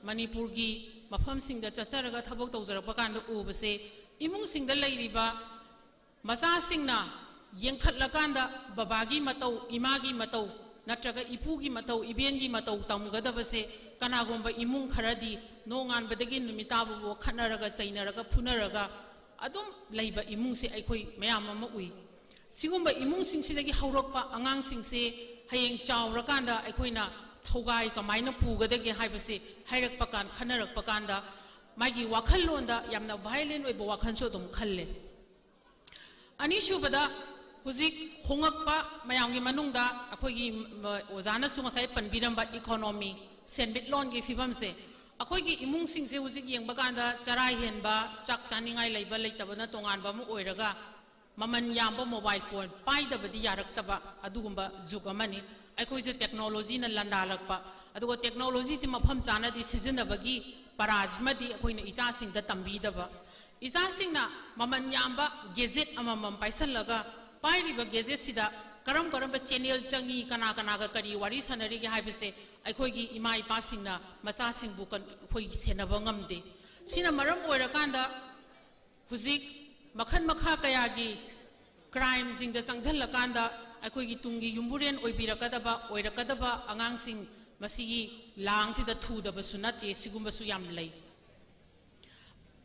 मणिपुरगी मफमसिंगदा चचरगा थबक तौजरकपा कांदा उबसे इमुंगसिंगदा लैरिबा मचासिंगना येंखटलकांदा बाबागी मतौ Imangi मतौ नत्रगा इपुगी मतौ इबेनगी मतौ तमगदबसे कनागुंबा इमुंग खरदी नोंगानबदगी नुमिताबो खनरगा चैनरगा फुनरगा अदुम लैबा इमुंगसे अखोई मयाम अमा उइ सिगुंबा इमुंगसिंगसिदगी हौरकपा आंगांगसिंगसे हयेंग चावरकांदा अखोइना थौगाई कमाइना पुगदगे हाइबसे हाइरकपा कान खनरकपा कांदा मागी वाखललोंदा यामना violent ओइबा वाखनसो अदुम खल्ले अनिसुबदा हुजिक होंगकपा मयामगी मनुंगदा अखोइगी ओजाना सुंगसाइ पनबिरंबा economy सेनबिटलोनगी फिबमसे अखोइगी इमुंगसिंगसे हुजिक येंगबा कांदा चरा हेनबा चाक चानिंगाइ लैबा लैतबना तोंगानबा मु ओइरगा ममन याम्बा मोबाइल फोन पाइदबदी यारक्तबा अदुगुंबा जुग अमनी अखोइसे टेक्नोलॉजी न लंदालकपा अदुगो टेक्नोलॉजी से मफम चानदी सिजनबगी पराजमदी अखोइना इचासिंगदा तंबीदबा इचासिंगना ममन याम्बा गेजेट अममम पाइसनलगा पाइरिबा गेजेट सिदा करम करम चैनल चंगी कना कनागा करी वारी सनरीगे हाइबसे अखोइगी इमा इपासिंगना मचासिंगबु अखोइगी सेनबा ngamde सिना मरम ओइरकांदा हुजिक मखन मखा कयागी क्राइम जिंगदा संगझलकांदा अखोइगी तुंगी युम्बुरेन ओइबिरकदबा ओइरकदबा आंगांसिंग मसिगी लांगसिदा थुदबसु नते सिगुंबसु याम लै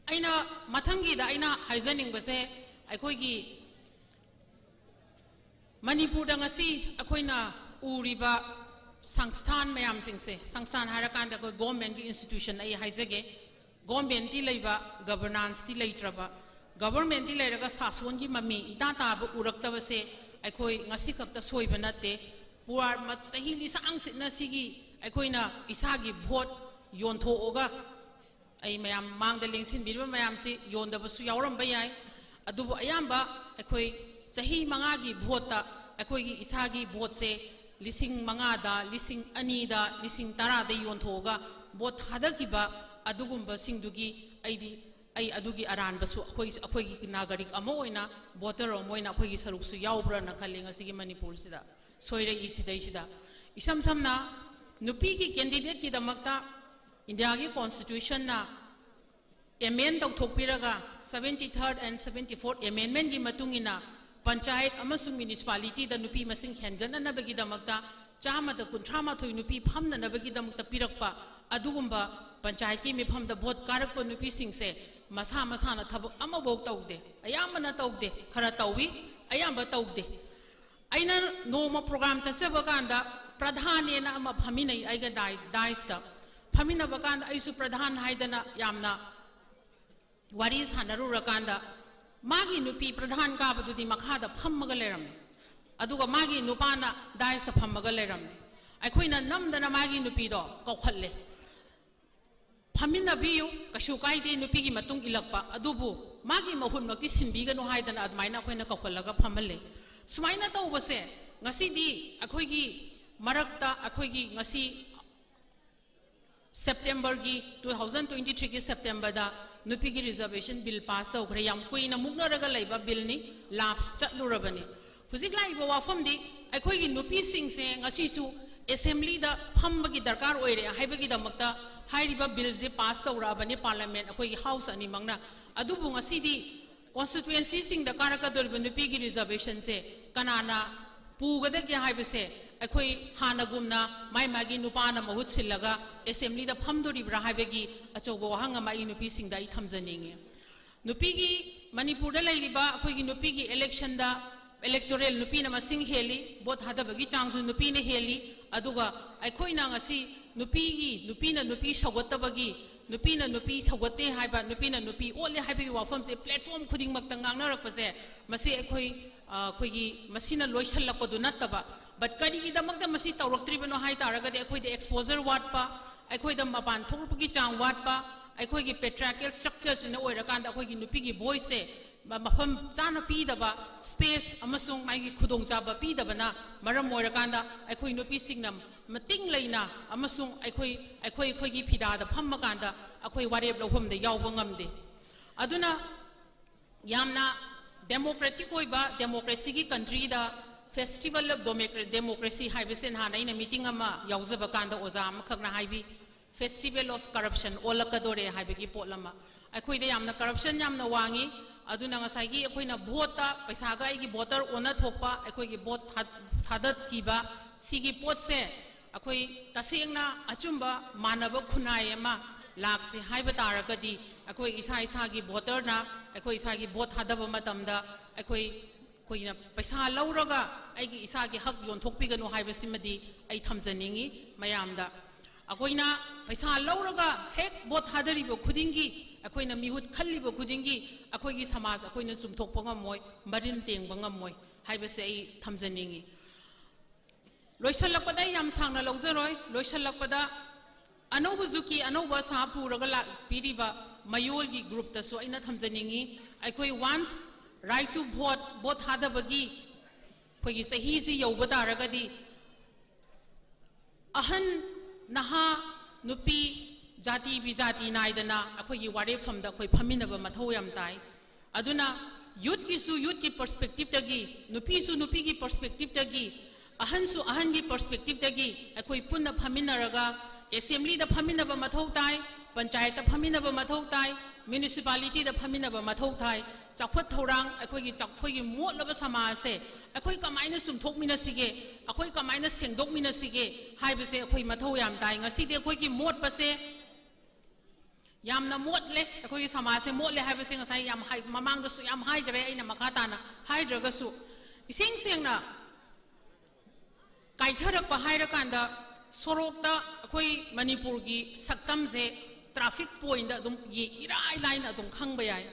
अइना मथंगीदा अइना हाइजनिंगबसे अखोइगी मणिपुरदा ngasi अखोइना उरिबा संस्थान मयाम सिंगसे संस्थान हारकांदा को गवर्नमेंट की इंस्टीट्यूशन आई हाइजगे गवर्नमेंट ती लैबा गवर्नेंस ती लैत्रबा गवर्नमेंट ती लैरगा सासोन की मम्मी इता ताब उरक्तबसे अखोइ ngasi खक्ता सोइबा नते पुरा मचही लिसांग सिना सिगी अखोइना इसागी भोट योनथोगा आई मयाम मांगदा लेंसिन बिरबा मयाम से योनदबसु यावरंबा याय अदुबो अयाम्बा अखोइ चही मंगागी भोटा अखोइगी इसागी भोट से लिसिंग मंगादा लिसिंग अनीदा लिसिंग तरादा योनथोगा भोट थादकिबा अदुगुंबा सिंगदुगी आइदी आई अदुगी अरानबसु अखोइगी नागरिक अमा ओइना भोटर अमा ओइना अखोइगी सरुकसु यावब्राना खल्ले ngasiगी मणिपुर सिदा सोइरे इसिदैसिदा इसम समना नुपीगी कैंडिडेट की दमकता इंडिया की कॉन्स्टिट्यूशन ना amend तौथोकपिरगा 73rd and 74th amendment की मतुंगिना पंचायत अमसुंग म्युनिसिपालिटी दा नुपी मसिंग हेनगननबगी दमकता चामदा कुंथ्रामाथोय नुपी फमननबगी दमकता पिरकपा अदुगुंबा पंचायत की मिफम दा भोट कारकपा नुपी सिंगसे मसा मसाना थबक अमबोक तौदे अयामना तौदे खरा तौवी अयामबा तौदे अइना नोमा प्रोग्राम चसेबा कांदा प्रधानेना अमा फमिनै आइगा दाइसता फमिनबा कांदा आइसु प्रधान हाइदना यामना वारी सानरुरकांदा मागी नुपी प्रधान काबदुदी मखादा फम्मगा लेरमे अदुगा मागी नुपाना दाइसता फम्मगा लेरमे अखोइना नमदना मागी नुपीदो कौखल्ले फमिनबियु कशु काइदे नुपीगी मतुंग इलक्पा अदुबु मागी महुनमक्ति सिनबिगनु हाइदना अदमाइना अखोइना कौखल्लगा फमल्ले सुमाइना तौबसे ngasiदी अखोइगी मरक्ता अखोइगी ngasi September की 2023 की September दा नुपी की रिजर्वेशन बिल पास तौखरे याम कुइना मुगनरगा लैबा बिल नि लाप्स चटलुरबनी हुजिक लाइबा वाफम दी अखोइगी नुपी सिंगसे ngasisu assembly दा फम्बगी दरकार ओइरे हाइबगी दमक्ता हाइरिबा बिल जे पास तौराबनी पार्लियामेंट अखोइगी हाउस अनि मंगना अदुबु ngasiदी constituency सिंग दा कारकदोरबा नुपी की रिजर्वेशन से कनाना पुगदगे हाइबसे अखोई हानगुमना माइ मागी नुपाना महुत सिलगा असेंबली दा फमदोरिब्रा हाइबगी अचौबो वहांग माइ नुपी सिंगदा इ थमजनिंगे नुपीगी मणिपुर दा लैरिबा अखोइगी नुपीगी इलेक्शन दा इलेक्टोरल नुपीना मसिंग हेली बोट हादबगी चांगसु नुपीना हेली अदुगा अखोइना ngasi नुपीना नुपी सगोत्तबगी नुपीना नुपी सगोत्ते हाइबा नुपीना नुपी ओले हाइबगी वाफम से प्लेटफॉर्म खुदिंग मक्ता ngangnarapase मसे अखोइगी मसिना लोइसल्लकपदु नत्तबा बट करीगीदमक्ता मसी तौरक्त्रिबनो हाइ तारगदे अखोइदे एक्सपोजर वाटपा अखोइदा मपान थोरपगी चांग वाटपा अखोइगी पेट्रियार्कल स्ट्रक्चर्स इन ओइरकांदा अखोइगी नुपीगी वॉइस से मफम चाना पीदबा स्पेस अमसुंग माइगी खुदोंचाबा पीदबना मरम ओइरकांदा अखोइ नुपी सिंगनम मतिंग लैना अमसुंग अखोइगी फिदादा फम्मकांदा अखोइ वारेब लौहमदे यावबा ngamde aduna yamna डेमोक्रेटिक होइबा डेमोक्रेसी की कंट्री दा फेस्टिवल ऑफ डेमोक्रेसी हाइबसे नाना इन मीटिंग अमा याउजब कांदा ओजा अमा खगना हाइबी फेस्टिवल ऑफ करप्शन ओलकदोरे हाइबगी पोलमा अखोइदे यामना करप्शन यामना वांगी अदुना ngसाइगी अखोइना भोटा पैसागा आइगी वोटर ओना थोपा अखोइगी वोट थादत कीबा सिगी पोटसे अखोइ तसेंगना अचुंबा मानब खुनाय अमा लाक्से हाइबा तारगदी अखोइ इसा इसागी वोटर ना अखोइ इसागी वोट थादब मतमदा अखोइ कोइना पैसा लौरगा आइगी इसागी हक योनथोकपिगनो हाइबसिमदी आई थमजनिंगी मयामदा अखोइना पैसा लौरगा हेक वोट थादरिबो खुदिंगी अखोइना मिहुत खल्लिबो खुदिंगी अखोइगी समाज अखोइना चुमथोकपा ngमोय मरिन तेंबा ngमोय हाइबसे आई थमजनिंगी लोइसलकपदा याम सांगना लौजरोय लोइसलकपदा अनौब जुकी अनौब सापुरगा ला पीरिबा मयोलगी ग्रुप तसो आइना थमजनिंगी अखोइ वंस राइट टू वोट थादबगी खोइगी चहीसी यौबा तारगदी अहन नहा नुपी जाति विजाति नाइदना अखोइगी वारेफमदा अखोइ फमिनबा मथौ याम ताई अदुना यूथ की पर्सपेक्टिव तगी नुपीसु नुपी की पर्सपेक्टिव तगी अहनसु अहन की पर्सपेक्टिव तगी अखोइ पुन्ना फमिनरगा असेंबली दा फमिनबा मथौ ताई पंचायत दा फमिनबा मथौ ताई म्युनिसिपालिटी दा फमिनबा मथौ ताई चाखोत थौरांग अखोइगी मोटलबा समाज से अखोइ कमाइना चुमथोकमिनसिगे अखोइ कमाइना सेंदोकमिनसिगे हाइबसे अखोइ मथौ याम ताई ngasiदे अखोइगी मोटपसे यामना मोटले अखोइगी समाज से मोटले हाइबसे ngasai याम हाइ ममांगदसु याम हाइगरे आइना मखाताना हाइद्रगसु इसिंग सेंगना काइथरक हाइरकांदा सोरोकता अखोइ मणिपुर की सक्तम से ट्रैफिक पॉइंट अदुम ये इराई लाइन अदुम खंगबा याय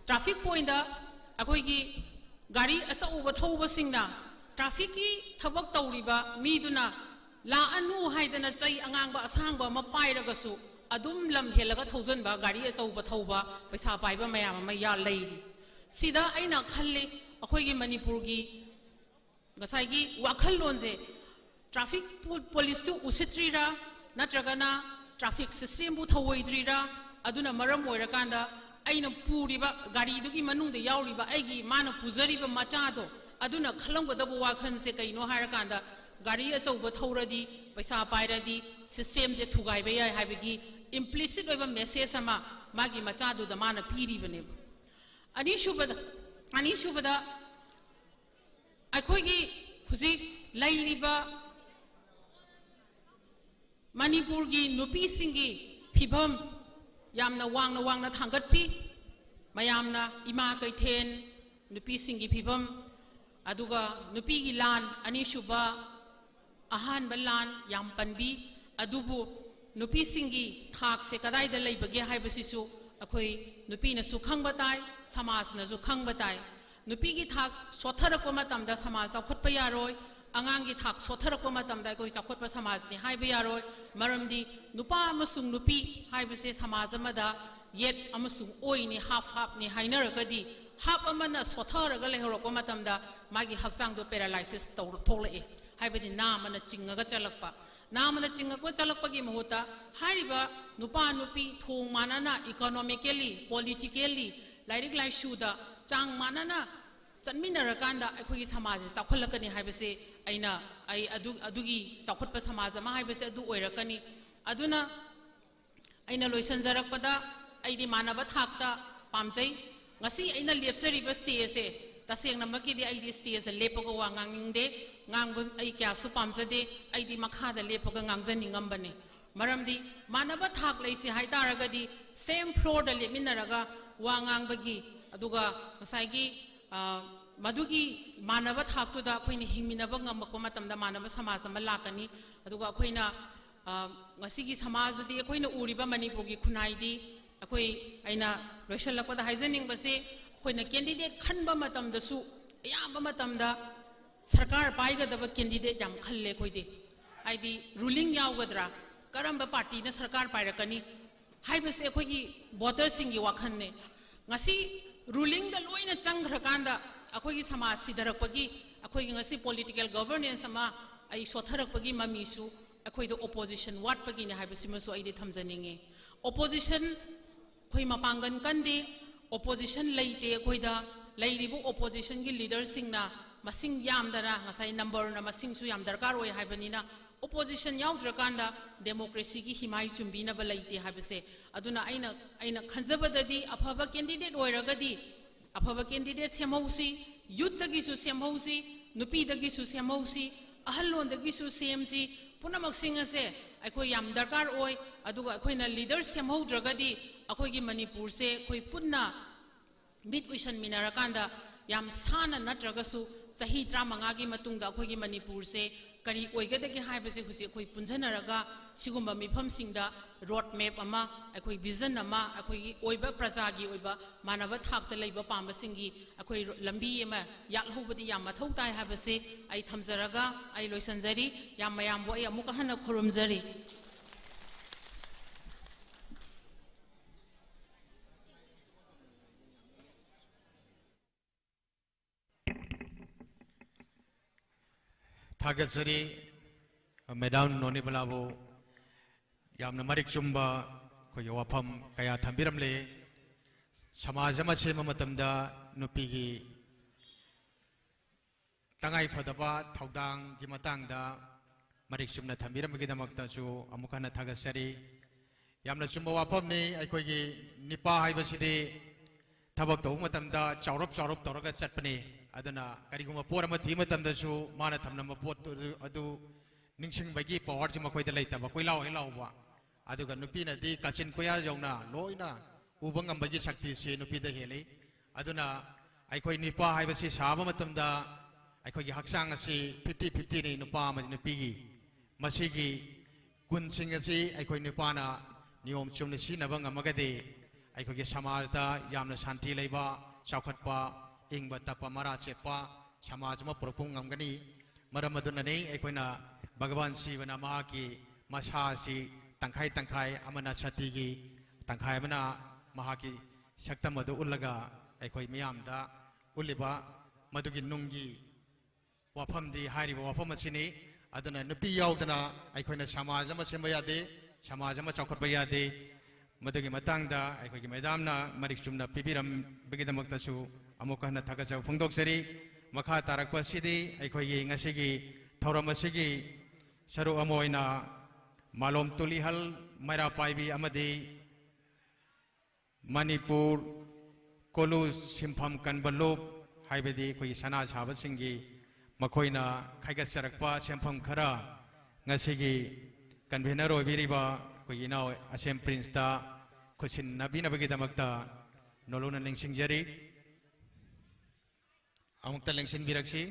ट्रैफिक पॉइंट अखोइगी गाड़ी अचौब थौबसिंगना ट्रैफिक की थबक तौरिबा मीदुना लाअनु हाइदना चै अंगांबा असांगबा म पाइरगसु अदुम लम हेलगा थौजनबा गाड़ी अचौब थौबा पैसा पाइबा मयाम म या लैरी सिदा आइना खल्ले अखोइगी मणिपुर की ngसाइगी वाखल लोनसे ट्रैफिक पुलिस तो उसित्रीरा नत्रगना ट्रैफिक सिस्टम बु थवइद्रीरा अदुना मरम ओइरकांदा अइना पुरिबा गाड़ी दुगी मनुंग दे याउरिबा आइगी माना पुजरिबा मचादो अदुना खलंगदबो वाखन से कइनो हारकांदा गाड़ी अचौब थौरदी पैसा पाइरदी सिस्टम से थुगाइबा याय हाइबगी इम्प्लिसिट ओइबा मेसेज अमा मागी मचादो द माना पीरिबने अनिशुबदा अखोइगी हुजिक लैलिबा मणिपुर की नुपी सिंगी फिभम यामना वांगना थांगतपी मयामना इमा कैथेन नुपी सिंगी फिभम अदुगा नुपी की लान अनिशुबा अहान बलान याम पनबी अदुबु नुपी सिंगी थाक से कदाइदा लैबगे हाइबसिसु अखोइ नुपीनसु खंगबताय समाजनसु खंगबताय नुपी की थाक सोथरक मतमदा समाज चौखटपा यारोय अंगांगी थाक सोथरक मतमदा कोई चौखटपा समाज ने हाइबा यारोय मरमदी नुपा अमसुंग नुपी हाइबसे समाज अमदा येट अमसुंग ओइनी हाफ हाफ ने हाइनरगदी हाफ अमना सोथरग लेहरक मतमदा मागी हक्सांग दो पैरालाइसिस थोलए हाइबदी नामना चिंगगा चलकपा नामना चिंगको चलकपगी महुता हारिबा नुपा नुपी थोंग मानना इकोनॉमिकली पॉलिटिकली लाइरिक लाइसुदा चांग मानना चन्मिनरकांदा अखोगी समाज चाखलकनी हाइबसे अइना आई अदुगी चाखटपा समाज अमा हाइबसे अदु ओइरकनी अदुना अइना लोइसनजरकपदा अइदी मानबा थाकता पामजै ngasi aina lepsariba stage se tasengna makidi aidi stage da lepaga wa ngangingde ngangbu ai kya su pamjade aidi makha da lepaga ngangjani bane maramdi manaba thak leisi haitaragadi same floor da leminaraga wa ngangbagi aduga ngasai madugi manaba thak tu da khoini himinaba ngamakpa matamda manaba samaj ama lakani aduga khoina ngasi gi samaj da di khoina uriba manipur gi khunai di अखोई अइना लोइसलकपदा हाइजनिंग बसे अखोइना candidate खनबा मतमदसु अयाबा मतमदा सरकार पाइगदबा candidate याम खल्ले अखोइदे आइदी ruling यावगदरा Karamba party ना सरकार पाइरकनी हाइबसे अखोइगी voter सिंगी वाखनने ngasi ruling दा लोइना चंगरकांदा अखोइगी समाज सिदरकपगी अखोइगी ngasi political governance ama ai सोथरकपगी ममीसु अखोइदो opposition watpagi ने हाइबसिमसु आइदे थमजनिंगे opposition खोई मपांगन कंदे opposition लेते खोईदा लेरिबो ओपोजिशन की leader सिंगना मसिंग यामदना ngasai number na masing su yam darkar oi haibanina opposition yaudrakanda democracy ki himai chumbina ba laite habase aduna aina khanjabadadi afaba candidate oiragadi afaba candidate semausi youth dagi su semausi nupi dagi su semausi ahalon dagi su semsi punamak singase akhoi yam darkar oi aduga akhoina leader semaudragadi akhoi gi manipur se khoi punna bit uisan minarakanda yam sana natragasu sahi 35 gi matungda akhoi gi manipur se kari oigadagi haibase husi akhoi punjanaraga sigumba mifam singda road map ama akhoi vision ama akhoi gi oiba praja gi oiba manava thakta leiba pamba singi akhoi lambi ama yakhubadi yam mathau tai habase ai thamjaraga ai loisanjari yam mayam bo ai amuka hana khurumjari थागसरी madam नोनी बलाबो यामना मरिक चुम्बा कोई वाफम कया थंबिरमले समाज अमा सेमा मतमदा नुपीगी तंगाई फदबा थौदांग की मतंगदा मरिक चुम्ना थंबिरमगिदमक्तासु अमुकना थागसरी यामना चुम्बा वाफमने अखोगी निपा हाइबसिदे थबक तौ मतमदा चाउरप तौरगा चटपने adana kariguma por ama thima tamda su mana thamna ma pot adu ningsing bagi power ji makoi da leita ba koi law hilaw ba aduga nupi na di kachin koya jongna loina ubang am bagi shakti se nupi da hele aduna ai koi nipa haiba si saba matamda ai koi gi haksang asi 50-50 ni nupa ma nupi gi masigi kun sing asi ai koi nipa na niom chumna si na bang amagade ai koi gi samaj da yamna shanti leiba chaukhat pa ingba tapa mara chepa samaj ma propung ngamgani maramadunani aikoina bhagavan sivana mahaki masha si tangkhai amana chati gi tangkhai amana mahaki shaktam adu ullaga aikoi miyam da uliba madugi nungi wafam di hari wafam asini aduna nupi yaudana aikoina samaj ma semba yade samaj ma chaukhatba yade madugi matangda aikogi medamna marik chumna pibiram bigidamakta su amuka na thagacha phongdoksari makha tarakpa sidi aikhogi ngasigi thoram asigi saru amoina malom tulihal maira paibi amadi manipur kolu simpham kanbalup haibedi koi sana chaba singi makhoina khaiga charakpa simpham khara ngasigi convener obiriba koi inaw asem prince ta khusin nabina bagi damakta nolona lengsingjari amukta lengsin biraksi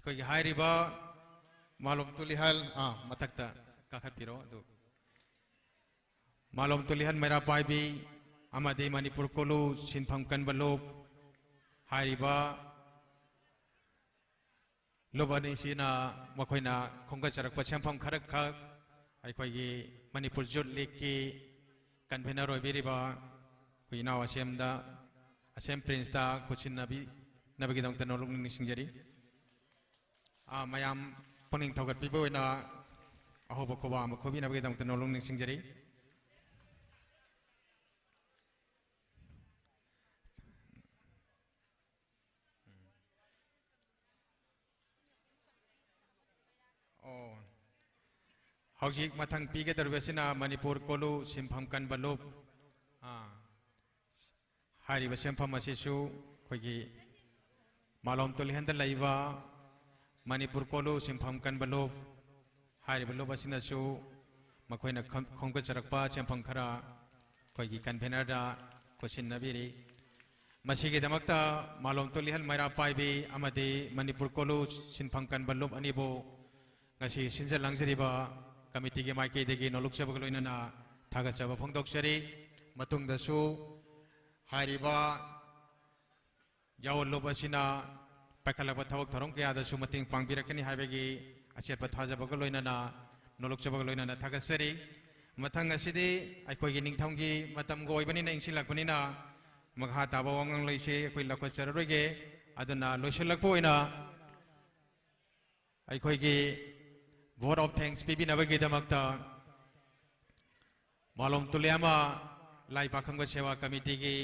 koi hairiba malum tulihal matakta kakhat piro adu malum tulihal mera paibi amade manipur kolu sinpham kanbalop hairiba lobani sina makhoina khongga charakpa champham kharak khak aikoi gi manipur jot leki convener oibiriba kuina wasemda asem prince da kuchin nabi nabagi dang tanolung ni singjari mayam poning thogat pibo na ahoba koba ma khobi nabagi dang tanolung ni singjari Hojik matang piga terbesina manipur kolu simpham kanbalup hari besimpham asisu kogi malom tulihan laiva manipur kolu simpham kanbalup hari balup asina su makoina khongka charakpa simpham khara kogi convener da kosin nabiri masigi damakta malom tulihan maira paibi amade manipur kolu simpham kanbalup anibo ngasi sinja langjariba committee ke maike degi noluk sabak loina na thaga saba phongdok sari matung da su hariba yawol lobasina pakalaba thawak tharong ke ada su mating pangbirakani haibegi achet pa thaja bak loina na nolok sabak loina na thaga sari mathang asidi aikoi gi ningthong gi matam goi bani na ingsilak bani na मखा ताबा वांगंग लैसे अखोई लखोचर रोगे अदना लोइसलकपो ओइना अखोइगी vote of thanks पिबिनबगी दमकता मालूम तुलियामा लाई पाखंग सेवा committee की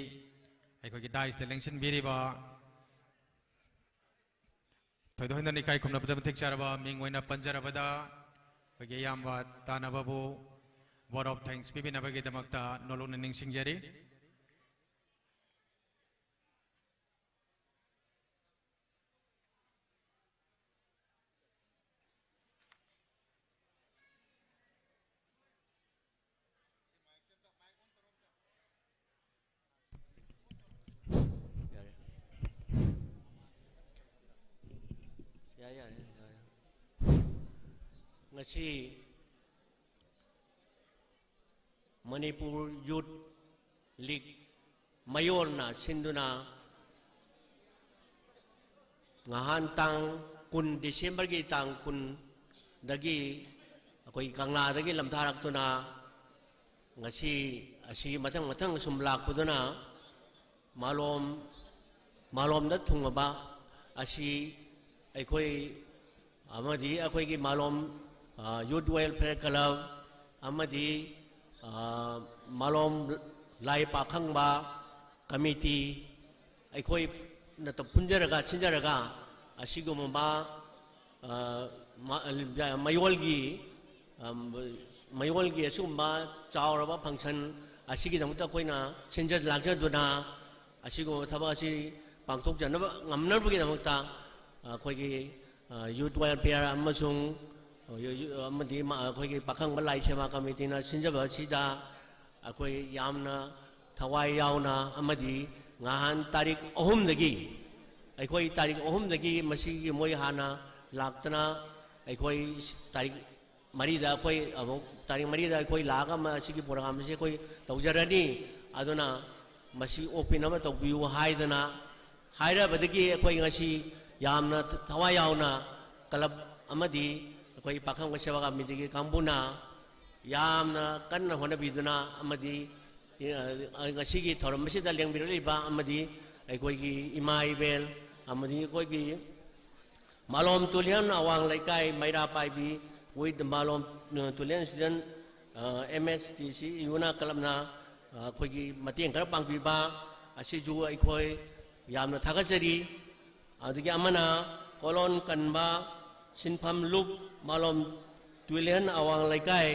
अखोइगी dice election बिरिबा थोइदोहिंदा निकाय खुमनबदा मथिक चारबा मिंग ओइना पंजरबदा अखोइगी यामबा तानाबाबु vote of thanks पिबिनबगी दमकता नोलुन निंगसिंगजरी ngasi Manipur Youth League Mayor na sinduna ngahan tang kun December gi tang kun dagi akoi kangla dagi lamtharak to na ngasi asi matang sumlak ko na malom da thungaba asi aikoi amadi akoi gi malom Youth Welfare Club amadi malom lai pakhang ba committee aikoi na to punjaraga chinjaraga asigum ba mayolgi asumba chawraba function asigi damta koina chinja lagja duna asigum thaba asi pangtok janaba ngamnarbugi damta koigi Youth Welfare amasung amadi koigi pakhang ba lai sema committee na chinjaba sida akoi yamna thawai yauna amadi ngahan tarik ahum dagi aikoi tarik ahum dagi masi moi hana laktana aikoi tarik marida akoi amuk tarik marida aikoi laga masi ki program se koi taujarani aduna masi open ama taubiu haidana haira badagi aikoi ngasi yamna thawai yauna kalab amadi akoi pakhang sewa committee ki kambuna yamna kanna hona biduna amadi ngasi ki thoram masi da leng birliba amadi aikoi ki imai bel amadi koi ki malom tulian awang laikai maira paibi with the malom tulian student MSTC yuna kalamna koi ki matiang kar pangpi ba asi ju aikoi yamna thagachari adigi amana kolon kanba sinpham lup malom tulian awang laikai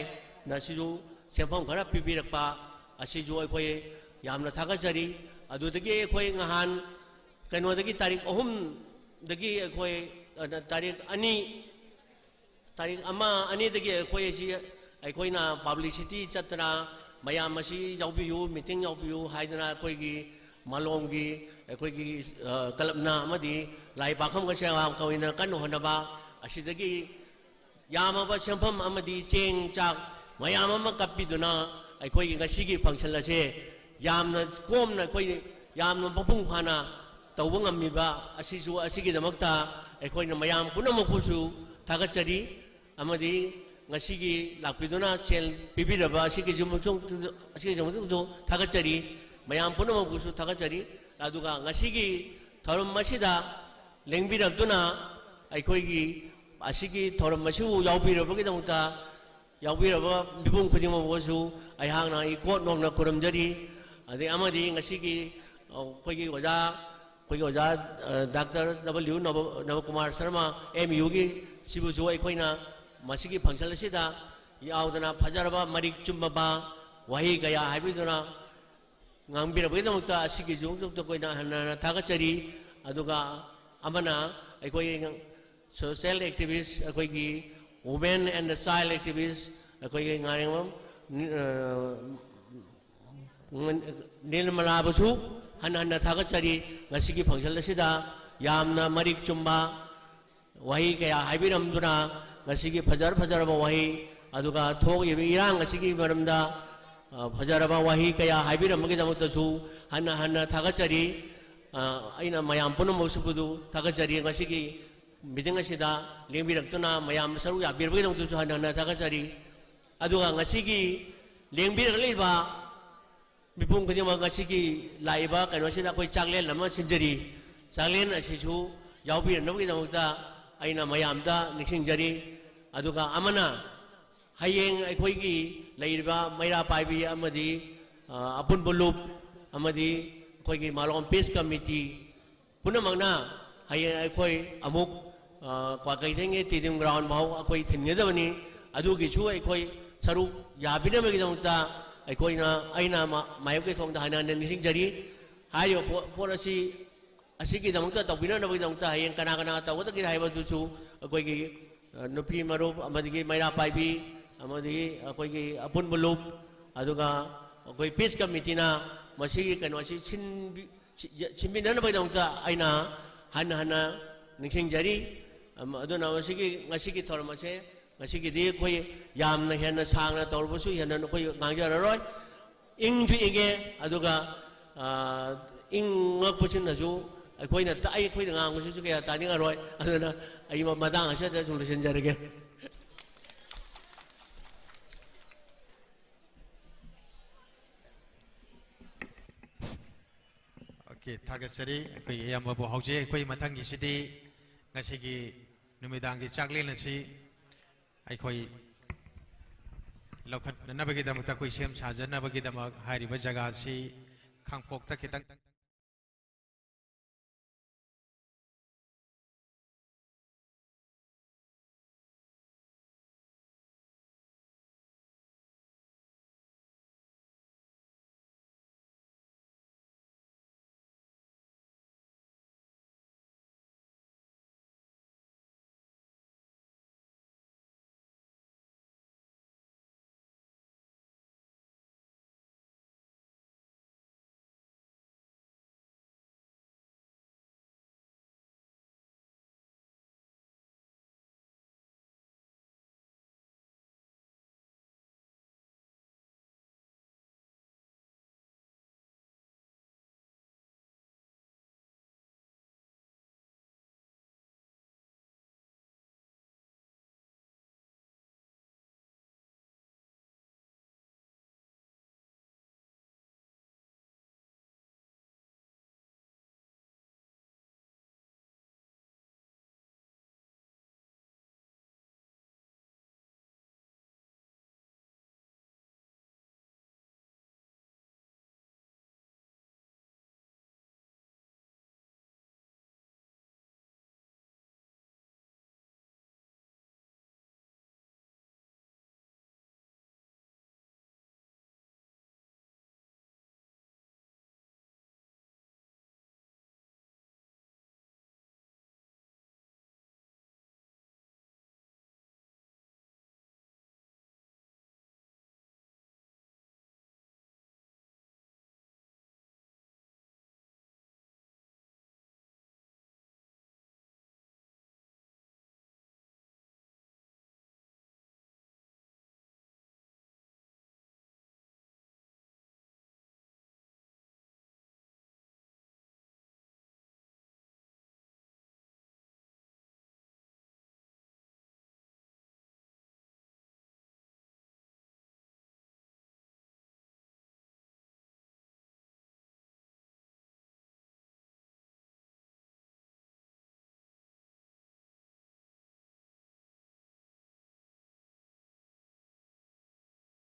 na siju senpham khara pipi rakpa asi ju aikoi yamna thagachari adudagi aikoi ngahan kanodagi tarik ahum dagi akoi tarik ama ani dagi akoi si akoi na publicity chatra mayam masi yaubiu meeting yaubiu haidana akoi gi malom gi akoi gi kalapna amadi lai pakham ga sewa kawina kan honaba asidagi yama ba sempham amadi cheng chak mayam ama kapiduna akoi gi ngasi gi function la se yamna komna akoi yamna papung phana tawang amiba asisu asigi damakta aikoi na mayam punamakusu thagachari amadi ngasigi lakpiduna sel pibiraba asigi jumchung thagachari mayam punamakusu thagachari aduga ngasigi thoram masida lengbirabduna aikoi gi asigi thoram masu yaubirabagi damakta yaubiraba bibung khudimamakusu aihangna I court nongna kuramjari ade amadi ngasigi koigi oja कोई ओजा doctor W नवकुमार Sharma MU की सिबुजो अखोइना मसिगी function असिदा यावदना फजरबा Marik Chumba वही गया हाबिदुना ngambirabagidamukta asigi jungtuk koina hana thagachari aduga amana akoi social activists akoi gi women and child activists akoi ngarengam nilmala basu hana thagachari ngasigi function asida yamna marik chumba wahi kaya haibiramduna ngasigi fajaraba wahi aduga thog irang ngasigi baramda fajaraba wahi kaya haibiramagi damutasu hana thagachari aina mayam punamasubudu thagachari ngasigi meeting asida lengbirakuna mayam saru yabirabagi damutasu hana thagachari aduga ngasigi lengbirakliba ꯃꯤꯄꯨꯝ ꯈꯨꯗꯤꯡꯃꯛ ꯉꯁꯤꯒꯤ ꯂꯥꯛꯏꯕ ꯀꯩꯅꯣꯁꯤꯗ ꯑꯩꯈꯣꯏ ꯆꯥꯛꯂꯦꯟ ꯑꯃ ꯁꯤꯟꯖꯔꯤ ꯆꯥꯛꯂꯦꯟ ꯑꯁꯤꯁꯨ ꯌꯥꯎꯕꯤꯔꯅꯕꯒꯤꯗꯃꯛꯇ ꯑꯩꯅ ꯃꯌꯥꯝꯗ ꯅꯤꯡꯁꯤꯡꯖꯔꯤ ꯑꯗꯨꯒ ꯑꯃꯅ ꯍꯌꯦꯡ ꯑꯩꯈꯣꯏꯒꯤ ꯂꯩꯔꯤꯕ ꯃꯩꯔꯥ ꯄꯥꯏꯕꯤ ꯑꯃꯗꯤ ꯑꯄꯨꯟꯕ ꯂꯨꯞ ꯑꯃꯗꯤ ꯑꯩꯈꯣꯏꯒꯤ ꯃꯥꯂꯣꯝ ꯄꯤꯁ ꯀꯃꯤꯇꯤ ꯄꯨꯝꯅꯃꯛꯅ ꯍꯌꯦꯡ ꯑꯩꯈꯣꯏ ꯑꯃꯨꯛ ꯀ꯭ꯋꯥꯀꯩꯊꯦꯜꯒꯤ ꯇꯤꯗꯤꯝ ꯒ꯭ꯔꯥꯎꯟ ꯐꯥꯎ ꯑꯩꯈꯣꯏ ꯊꯤꯟꯒꯗꯕꯅꯤ ꯑꯗꯨꯒꯤꯁꯨ ꯑꯩꯈꯣꯏ ꯁꯔꯨꯛ ꯌꯥꯕꯤꯅꯕꯒꯤꯗꯃꯛꯇ ꯑꯩꯅ ꯃꯥꯌꯣꯛ ꯀꯩꯊꯣꯡꯗ ꯍꯟꯅ ꯅꯤꯡꯁꯤꯡꯖꯔꯤ ꯍꯥꯏꯔꯤꯕ ꯄꯣꯠ ꯑꯁꯤꯒꯤꯗꯃꯛꯇ ꯇꯧꯕꯤꯅꯕꯒꯤꯗꯃꯛꯇ ꯍꯌꯦꯡ ꯀꯅꯥ ꯇꯧꯒꯗꯒꯦ ꯍꯥꯏꯕꯗꯨꯁꯨ ꯑꯩꯈꯣꯏꯒꯤ ꯅꯨꯄꯤ ꯃꯔꯨꯞ ꯑꯃꯗꯤ ꯃꯩꯔꯥ ꯄꯥꯏꯕꯤ ꯑꯃꯗꯤ ꯑꯩꯈꯣꯏꯒꯤ ꯑꯄꯨꯟꯕ ꯂꯨꯞ ꯑꯗꯨꯒ ꯑꯩꯈꯣꯏ ꯄꯤꯁ ꯀꯃꯤꯇꯤꯅ ꯃꯁꯤꯒꯤ ꯀꯩꯅꯣꯁꯤ ꯁꯤꯟꯕꯤꯅꯕꯒꯤꯗꯃꯛꯇ ꯑꯩꯅ ꯍꯟꯅ ꯅꯤꯡꯁꯤꯡꯖꯔꯤ ꯑꯗꯨꯅ ꯉꯁꯤꯒꯤ ꯊꯧꯔꯝ ꯑꯁꯦ ꯉꯁꯤꯒꯤꯗꯤ ꯑꯩꯈꯣꯏ ꯌꯥꯝꯅ ꯍꯦꯟꯅ ꯁꯥꯡꯅ ꯇꯧꯔꯕꯁꯨ ꯍꯦꯟꯅ ꯑꯩꯈꯣই ꯉꯥꯡꯖꯔꯔꯣꯏ ꯏꯪꯁꯨ ꯏꯪꯉꯦ ꯑꯗꯨꯒ ꯏꯪꯉꯛꯄꯁꯤꯅꯁꯨ ꯑꯩꯈꯣꯏꯅ ꯉꯥꯡꯕꯁꯤꯁꯨ ꯀꯌꯥ ꯇꯥꯅꯤꯡꯉꯔꯣꯏ ꯑꯗꯨꯅ ꯑꯩ ꯃꯇꯥꯡ ꯑꯁꯤꯗ ꯁꯨꯝ ꯂꯣꯏꯁꯤꯟꯖꯔꯒꯦ ओके थागतरी अखोई अयambabu हौजे अखोई मथंगी सिदी ngasiगी numidangi chaklen asi अखोई लौखत नबगी दमक अखोई सेम साजनबगी दमक हारिबा जगह asi खांगपोक खितंग